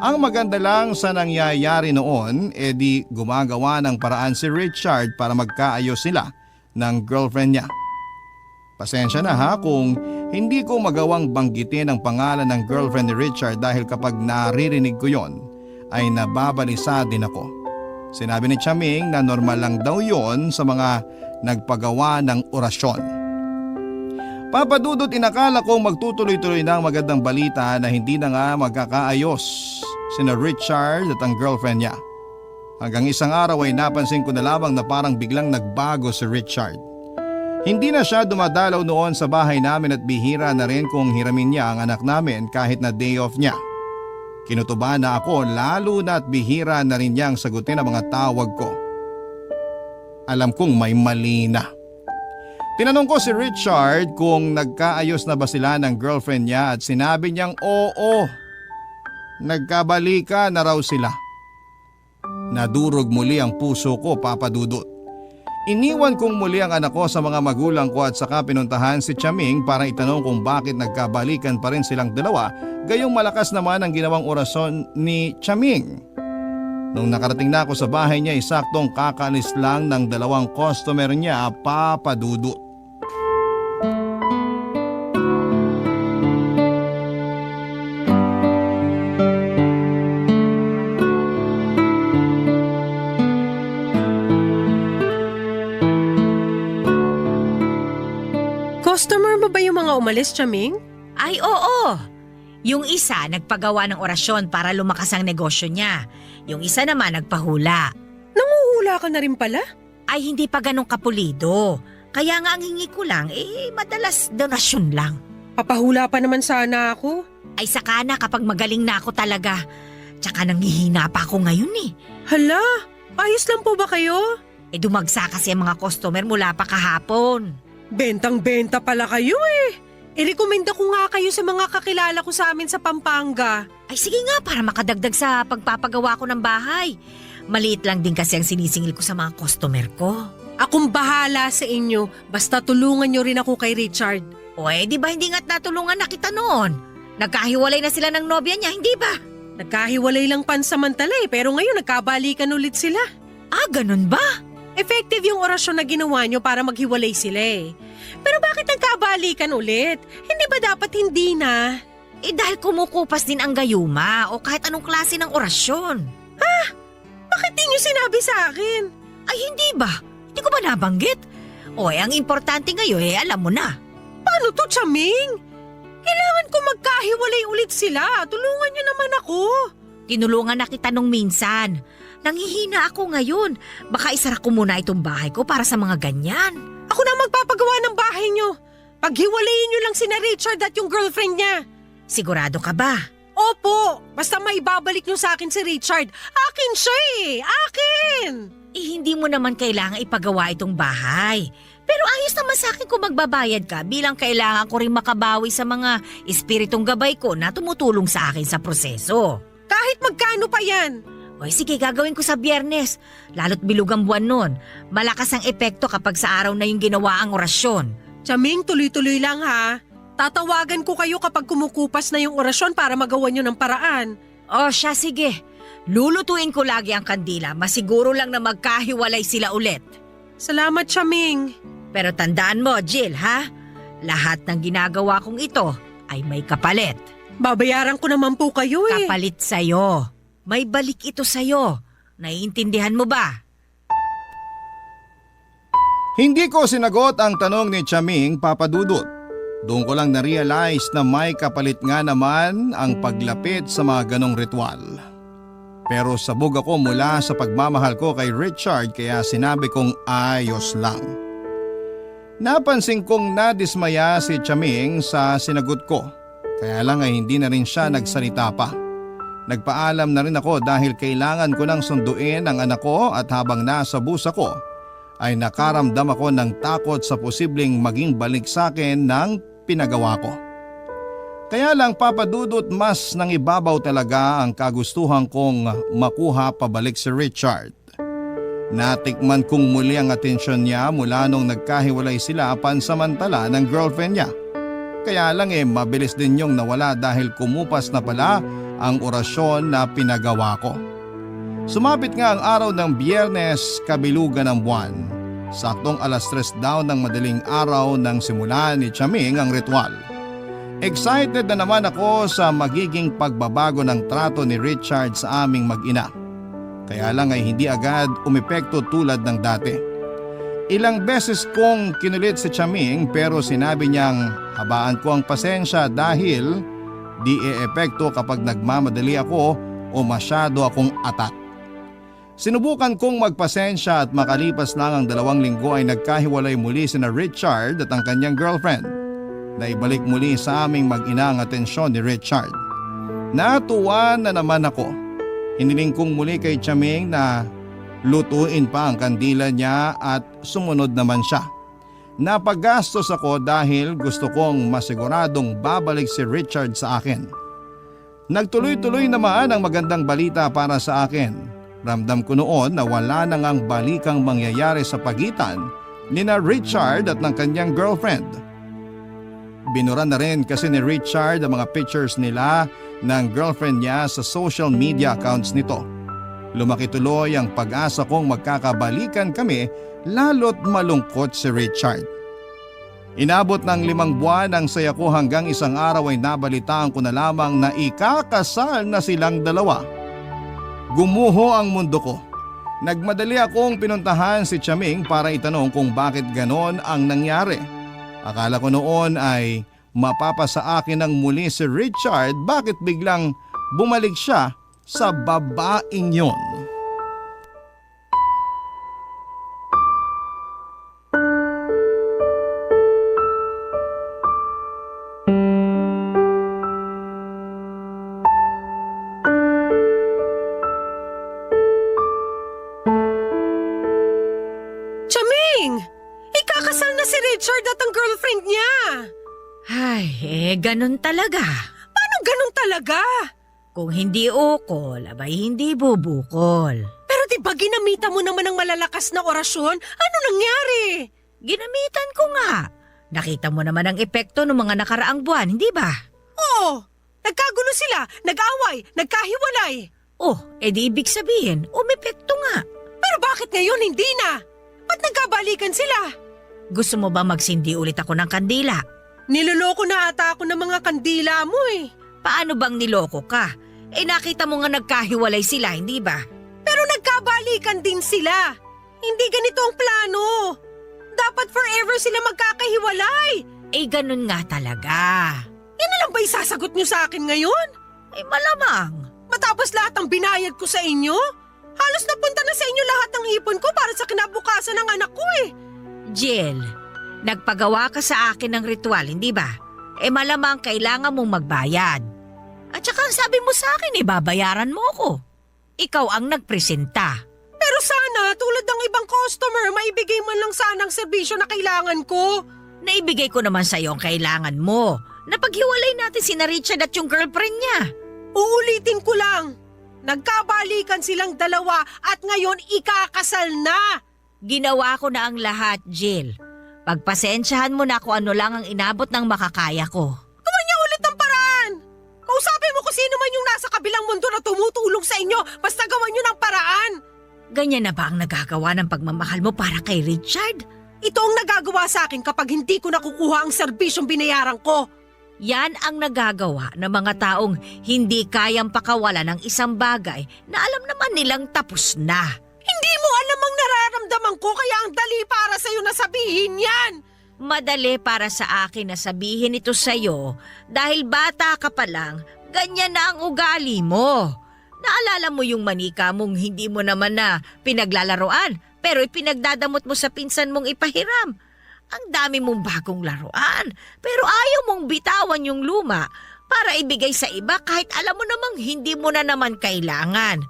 A: Ang maganda lang sa nangyayari noon, di gumagawa ng paraan si Richard para magkaayos sila ng girlfriend niya. Pasensya na ha kung hindi ko magawang banggitin ang pangalan ng girlfriend ni Richard dahil kapag naririnig ko yon ay nababalisa din ako. Sinabi ni Chaming na normal lang daw yon sa mga nagpagawa ng orasyon. Papadudot, inakala kong magtutuloy-tuloy na ang magandang balita na hindi na nga magkakaayos sina Richard at ang girlfriend niya. Hanggang isang araw ay napansin ko na lamang na parang biglang nagbago si Richard. Hindi na siya dumadalaw noon sa bahay namin at bihira na rin kung hiramin niya ang anak namin kahit na day off niya. Kinutuba na ako lalo na at bihira na rin niyang sagutin ang mga tawag ko. Alam kong may mali na. Tinanong ko si Richard kung nagkaayos na ba sila ng girlfriend niya at sinabi niyang oo. Nagkabalika na raw sila. Nadurog muli ang puso ko, Papa Dudut. Iniwan kong muli ang anak ko sa mga magulang ko at saka pinuntahan si Chaming para itanong kung bakit nagkabalikan pa rin silang dalawa, gayong malakas naman ang ginawang orasyon ni Chaming. Nung nakarating na ako sa bahay niya, saktong kakalis lang ng dalawang customer niya, Papa Dudut.
D: Customer mo ba yung mga umalis, Chaming?
G: Ay oo! Yung isa nagpagawa ng orasyon para lumakas ang negosyo niya. Yung isa naman nagpahula.
D: Nanguhula ka na rin pala?
G: Ay hindi pa ganun kapulido. Kaya nga ang hingi ko lang, madalas donasyon lang.
D: Papahula pa naman sana ako.
G: Ay saka na kapag magaling na ako talaga. Tsaka nanghihina pa ako ngayon eh.
D: Hala, ayos lang po ba kayo?
G: Dumagsa kasi ang mga customer mula pa kahapon.
D: Bentang-benta pala kayo eh. I-recommenda ko nga kayo sa mga kakilala ko sa amin sa Pampanga.
G: Ay sige nga para makadagdag sa pagpapagawa ko ng bahay. Maliit lang din kasi ang sinisingil ko sa mga customer ko.
D: Akong bahala sa inyo, basta tulungan nyo rin ako kay Richard.
G: O di ba hindi nga't natulungan na kita noon? Nagkahiwalay na sila ng nobya niya, hindi ba?
D: Nagkahiwalay lang pansamantala pero ngayon nagkabalikan ulit sila.
G: Ah, ganun ba?
D: Effective yung orasyon na ginawa nyo para maghiwalay sila eh. Pero bakit nagkabalikan ulit? Hindi ba dapat hindi na?
G: Dahil kumukupas din ang gayuma o kahit anong klase ng orasyon.
D: Bakit di niyo sinabi sa akin?
G: Ay hindi ba? Hindi ko ba nabanggit? Ang importante ngayon alam mo na.
D: Paano to, Chaming? Kailangan ko magkahiwalay ulit sila. Tulungan niyo naman ako.
G: Tinulungan na kita nung minsan. Nanghihina ako ngayon. Baka isara ko muna itong bahay ko para sa mga ganyan.
D: Ako na magpapagawa ng bahay niyo. Paghiwalayin niyo lang sina Richard at yung girlfriend niya.
G: Sigurado ka ba?
D: Opo, basta maibabalik niyo sa akin si Richard. Akin siya eh, akin!
G: Hindi mo naman kailangan ipagawa itong bahay. Pero ayos naman sa akin kung magbabayad ka bilang kailangan ko rin makabawi sa mga espiritong gabay ko na tumutulong sa akin sa proseso.
D: Kahit magkano pa yan.
G: Sige, gagawin ko sa Biyernes. Lalo't bilog ang buwan nun. Malakas ang epekto kapag sa araw na yung ginawa ang orasyon.
D: Chaming, tuloy-tuloy lang ha. Tatawagan ko kayo kapag kumukupas na yung orasyon para magawa niyo ng paraan.
G: Siya, sige. Lulutuin ko lagi ang kandila. Masiguro lang na magkahiwalay sila ulit.
D: Salamat, Chaming.
G: Pero tandaan mo, Jill, ha? Lahat ng ginagawa kong ito ay may kapalit.
D: Babayaran ko naman po kayo eh.
G: Kapalit sa'yo. May balik ito sa'yo. Naiintindihan mo ba?
A: Hindi ko sinagot ang tanong ni Chaming, Papa Dudut. Doon ko lang na-realize na may kapalit nga naman ang paglapit sa mga ganong ritual. Pero sabog ako mula sa pagmamahal ko kay Richard kaya sinabi kong ayos lang. Napansin kong nadismaya si Chaming sa sinagot ko. Kaya lang ay hindi na rin siya nagsalita pa. Nagpaalam na rin ako dahil kailangan ko nang sunduin ang anak ko at habang nasa bus ako ay nakaramdam ako ng takot sa posibleng maging balik sa akin ng pinagawa ko. Kaya lang Papa Dudut, mas nang ibabaw talaga ang kagustuhan kong makuha pabalik si Richard. Natikman kong muli ang atensyon niya mula nung nagkahiwalay sila pansamantala ng girlfriend niya. Kaya lang mabilis din yung nawala dahil kumupas na pala ang orasyon na pinagawa ko. Sumapit nga ang araw ng Biyernes, kabilugan ng buwan. Saktong 3:00 daw ng madaling araw nang simula ni Chaming ang ritual. Excited na naman ako sa magiging pagbabago ng trato ni Richard sa aming mag-ina. Kaya lang ay hindi agad umepekto tulad ng dati. Ilang beses kong kinulit si Chaming pero sinabi niyang habaan ko ang pasensya dahil di e-epekto kapag nagmamadali ako o masyado akong atat. Sinubukan kong magpasensya at makalipas lang ang 2 linggo ay nagkahiwalay muli sina Richard at ang kanyang girlfriend. Naibalik muli sa aming mag-ina ang atensyon ni Richard. Natuwa na naman ako. Hiniling kong muli kay Chaming na lutuin pa ang kandila niya at sumunod naman siya. Napagastos ako dahil gusto kong masiguradong babalik si Richard sa akin. Nagtuloy-tuloy naman ang magandang balita para sa akin. Ramdam ko noon na wala na ngang balikang mangyayari sa pagitan ni na Richard at ng kanyang girlfriend. Binura na rin kasi ni Richard ang mga pictures nila ng girlfriend niya sa social media accounts nito. Lumaki tuloy ang pag-asa kong magkakabalikan kami lalo't malungkot si Richard. Inabot ng 5 buwan ang saya ko hanggang isang araw ay nabalitaan ko na lamang na ikakasal na silang dalawa. Gumuho ang mundo ko. Nagmadali akong pinuntahan si Chaming para itanong kung bakit ganon ang nangyari. Akala ko noon ay mapapasa akin ng muli si Richard, bakit biglang bumalik siya sa babaeng yon.
D: Ikakasal na si Richard at ang girlfriend niya.
G: Ay, ganun talaga.
D: Paano ganun talaga?
G: Kung hindi ukol, abay hindi bubukol.
D: Pero di ba ginamitan mo naman ng malalakas na orasyon? Ano nangyari?
G: Ginamitan ko nga. Nakita mo naman ang epekto ng mga nakaraang buwan, hindi ba?
D: Oo, nagkagulo sila, nag-away, nagkahiwalay.
G: Di ibig sabihin, umepekto nga.
D: Pero bakit ngayon hindi na? Ba't nagkabalikan sila?
G: Gusto mo ba magsindi ulit ako ng kandila?
D: Niloloko na ata ako ng mga kandila mo eh.
G: Paano bang niloko ka? Nakita mo nga nagkahiwalay sila, hindi ba?
D: Pero nagkabalikan din sila. Hindi ganito ang plano. Dapat forever sila magkakahiwalay.
G: Ganun nga talaga.
D: Yan na lang ba isasagot niyo sa akin ngayon?
G: Malamang.
D: Matapos lahat ng binayad ko sa inyo? Halos napunta na sa inyo lahat ng ipon ko para sa kinabukasan ng anak ko eh.
G: Jill, nagpagawa ka sa akin ng ritual, hindi ba? Malamang kailangan mong magbayad. At saka ang sabi mo sa akin, babayaran mo ako. Ikaw ang nagpresenta.
D: Pero sana, tulad ng ibang customer, maibigay man lang sana ang serbisyo na kailangan ko.
G: Naibigay ko naman sa iyo ang kailangan mo. Napaghiwalay natin sina Richard at yung girlfriend niya.
D: Uulitin ko lang. Nagkabalikan silang dalawa at ngayon ikakasal na.
G: Ginawa ko na ang lahat, Jill. Pagpasensyahan mo na kung ano lang ang inabot ng makakaya ko.
D: Gawin niya ulit ang paraan. Kausapin mo kung sino man yung nasa kabilang mundo na tumutulong sa inyo. Basta gawan niyo ng paraan.
G: Ganyan na ba ang nagagawa ng pagmamahal mo para kay Richard?
D: Ito ang nagagawa sa akin kapag hindi ko nakukuha ang serbisyong binayaran ko.
G: Yan ang nagagawa ng mga taong hindi kayang pakawalan ng isang bagay na alam naman nilang tapos na.
D: Hindi mo alam ang nararamdaman ko kaya ang dali para sa'yo na sabihin yan.
G: Madali para sa akin na sabihin ito sa'yo dahil bata ka pa lang, ganyan na ang ugali mo. Naalala mo yung manika mong hindi mo naman na pinaglalaroan pero ipinagdadamot mo sa pinsan mong ipahiram. Ang dami mong bagong laruan pero ayaw mong bitawan yung luma para ibigay sa iba kahit alam mo namang hindi mo na naman kailangan.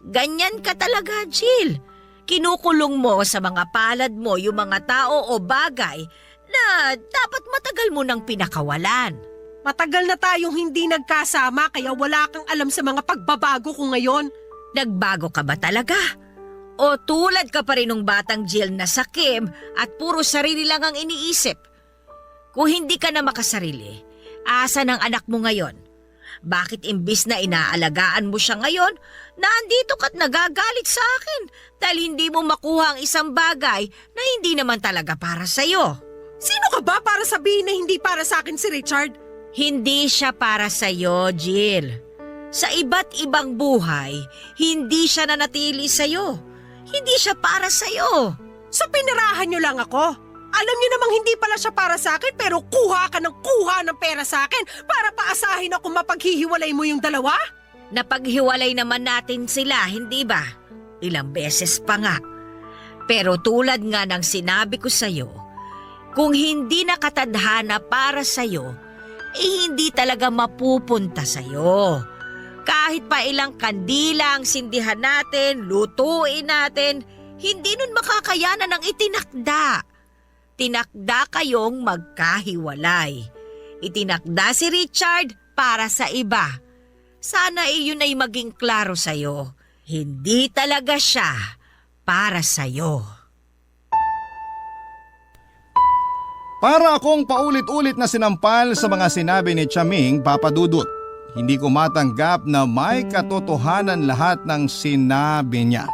G: Ganyan ka talaga, Jill. Kinukulong mo sa mga palad mo yung mga tao o bagay na dapat matagal mo nang pinakawalan.
D: Matagal na tayong hindi nagkasama kaya wala kang alam sa mga pagbabago ko ngayon.
G: Nagbago ka ba talaga? O tulad ka pa rin ng batang Jill na sakim at puro sarili lang ang iniisip? Kung hindi ka na makasarili, asa ng anak mo ngayon? Bakit imbis na inaalagaan mo siya ngayon, nandito ka't nagagalit sa akin dahil hindi mo makuha ang isang bagay na hindi naman talaga para sa'yo?
D: Sino ka ba para sabihin na hindi para sa akin si Richard?
G: Hindi siya para sa'yo, Jill. Sa iba't ibang buhay, hindi siya nanatili sa'yo. Hindi siya para sa'yo.
D: So pinarahan niyo lang ako. Alam niyo namang hindi pala siya para sa akin pero kuha ka ng pera sa akin para paasahin ako mapaghihiwalay mo yung dalawa?
G: Napaghiwalay naman natin sila, hindi ba? Ilang beses pa nga. Pero tulad nga ng sinabi ko sa'yo, kung hindi nakatadhana para sa'yo, hindi talaga mapupunta sa'yo. Kahit pa ilang kandila ang sindihan natin, lutuin natin, hindi nun makakayanan ang itinakda. Tinakda kayong magkahiwalay. Itinakda si Richard para sa iba. Sana iyon ay maging klaro sa'yo. Hindi talaga siya para sa'yo.
A: Para akong paulit-ulit na sinampal sa mga sinabi ni Chaming, Papa Dudut. Hindi ko matanggap na may katotohanan lahat ng sinabi niya.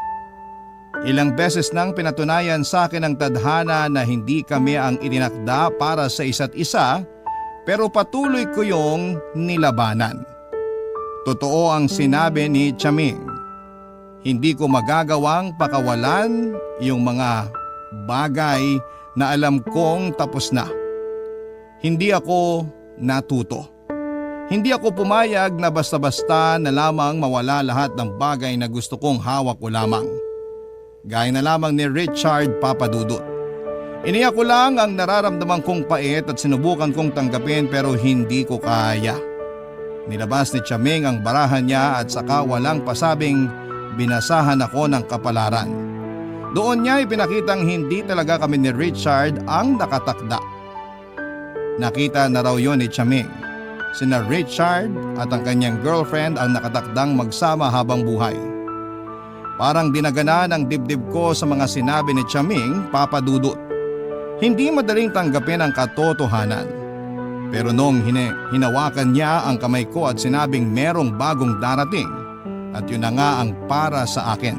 A: Ilang beses nang pinatunayan sa akin ng tadhana na hindi kami ang itinakda para sa isa't isa, pero patuloy ko yung nilabanan. Totoo ang sinabi ni Chaming. Hindi ko magagawang pakawalan yung mga bagay na alam kong tapos na. Hindi ako natuto. Hindi ako pumayag na basta-basta na lamang mawala lahat ng bagay na gusto kong hawak ko lamang. Gaya na lamang ni Richard, Papa Dudut. Iniyak ko lang ang nararamdaman kong pait at sinubukan kong tanggapin pero hindi ko kaya. Nilabas ni Chaming ang barahan niya at saka walang pasabing binasahan ako ng kapalaran. Doon niya ipinakitang hindi talaga kami ni Richard ang nakatakda. Nakita na raw yon ni Chaming. Sina Richard at ang kanyang girlfriend ang nakatakdang magsama habang buhay. Parang dinagana ng dibdib ko sa mga sinabi ni Chaming, Papa Dudut. Hindi madaling tanggapin ang katotohanan. Pero nung hinawakan niya ang kamay ko at sinabing merong bagong darating, at yun na nga ang para sa akin.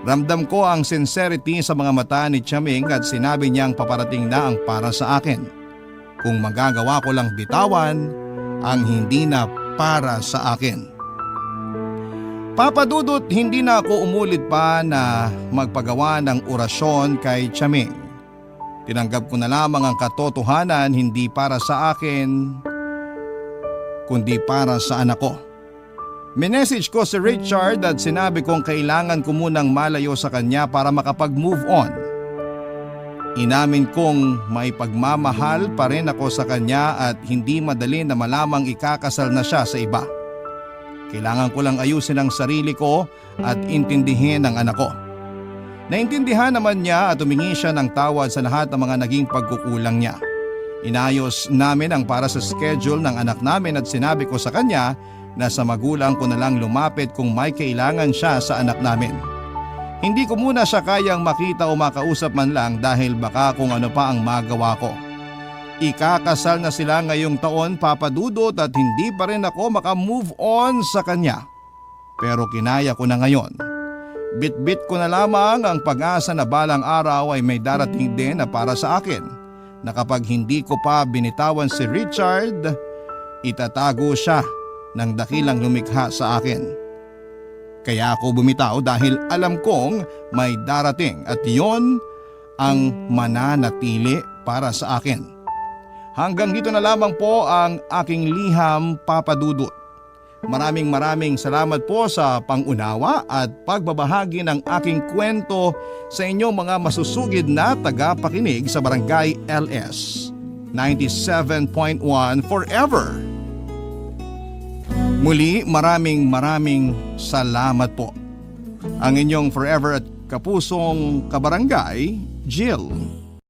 A: Ramdam ko ang sincerity sa mga mata ni Chaming at sinabi niyang paparating na ang para sa akin. Kung magagawa ko lang bitawan ang hindi na para sa akin. Papa Dudut, hindi na ako umulit pa na magpagawa ng orasyon kay Chaming. Tinanggap ko na lamang ang katotohanan, hindi para sa akin, kundi para sa anak ko. Minessage ko si Richard at sinabi kong kailangan ko munang malayo sa kanya para makapag-move on. Inamin kong may pagmamahal pa rin ako sa kanya at hindi madali na malamang ikakasal na siya sa iba. Kailangan ko lang ayusin ang sarili ko at intindihin ang anak ko. Naintindihan naman niya at humingi siya ng tawad sa lahat ng mga naging pagkukulang niya. Inayos namin ang para sa schedule ng anak namin at sinabi ko sa kanya na sa magulang ko na lang lumapit kung may kailangan siya sa anak namin. Hindi ko muna siya kayang makita o makausap man lang dahil baka kung ano pa ang magawa ko. Ikakasal na sila ngayong taon, Papa Dudut, at hindi pa rin ako makamove on sa kanya. Pero kinaya ko na ngayon. Bit-bit ko na lamang ang pag-asa na balang araw ay may darating din na para sa akin, na kapag hindi ko pa binitawan si Richard, itatago siya ng dakilang lumikha sa akin. Kaya ako bumitaw dahil alam kong may darating at yon ang mananatili para sa akin. Hanggang dito na lamang po ang aking liham, Papa Dudut. Maraming salamat po sa pangunawa at pagbabahagi ng aking kwento sa inyong mga masusugid na tagapakinig sa Barangay LS 97.1 Forever. Muli maraming salamat po. Ang inyong forever at kapusong kabarangay, Jill.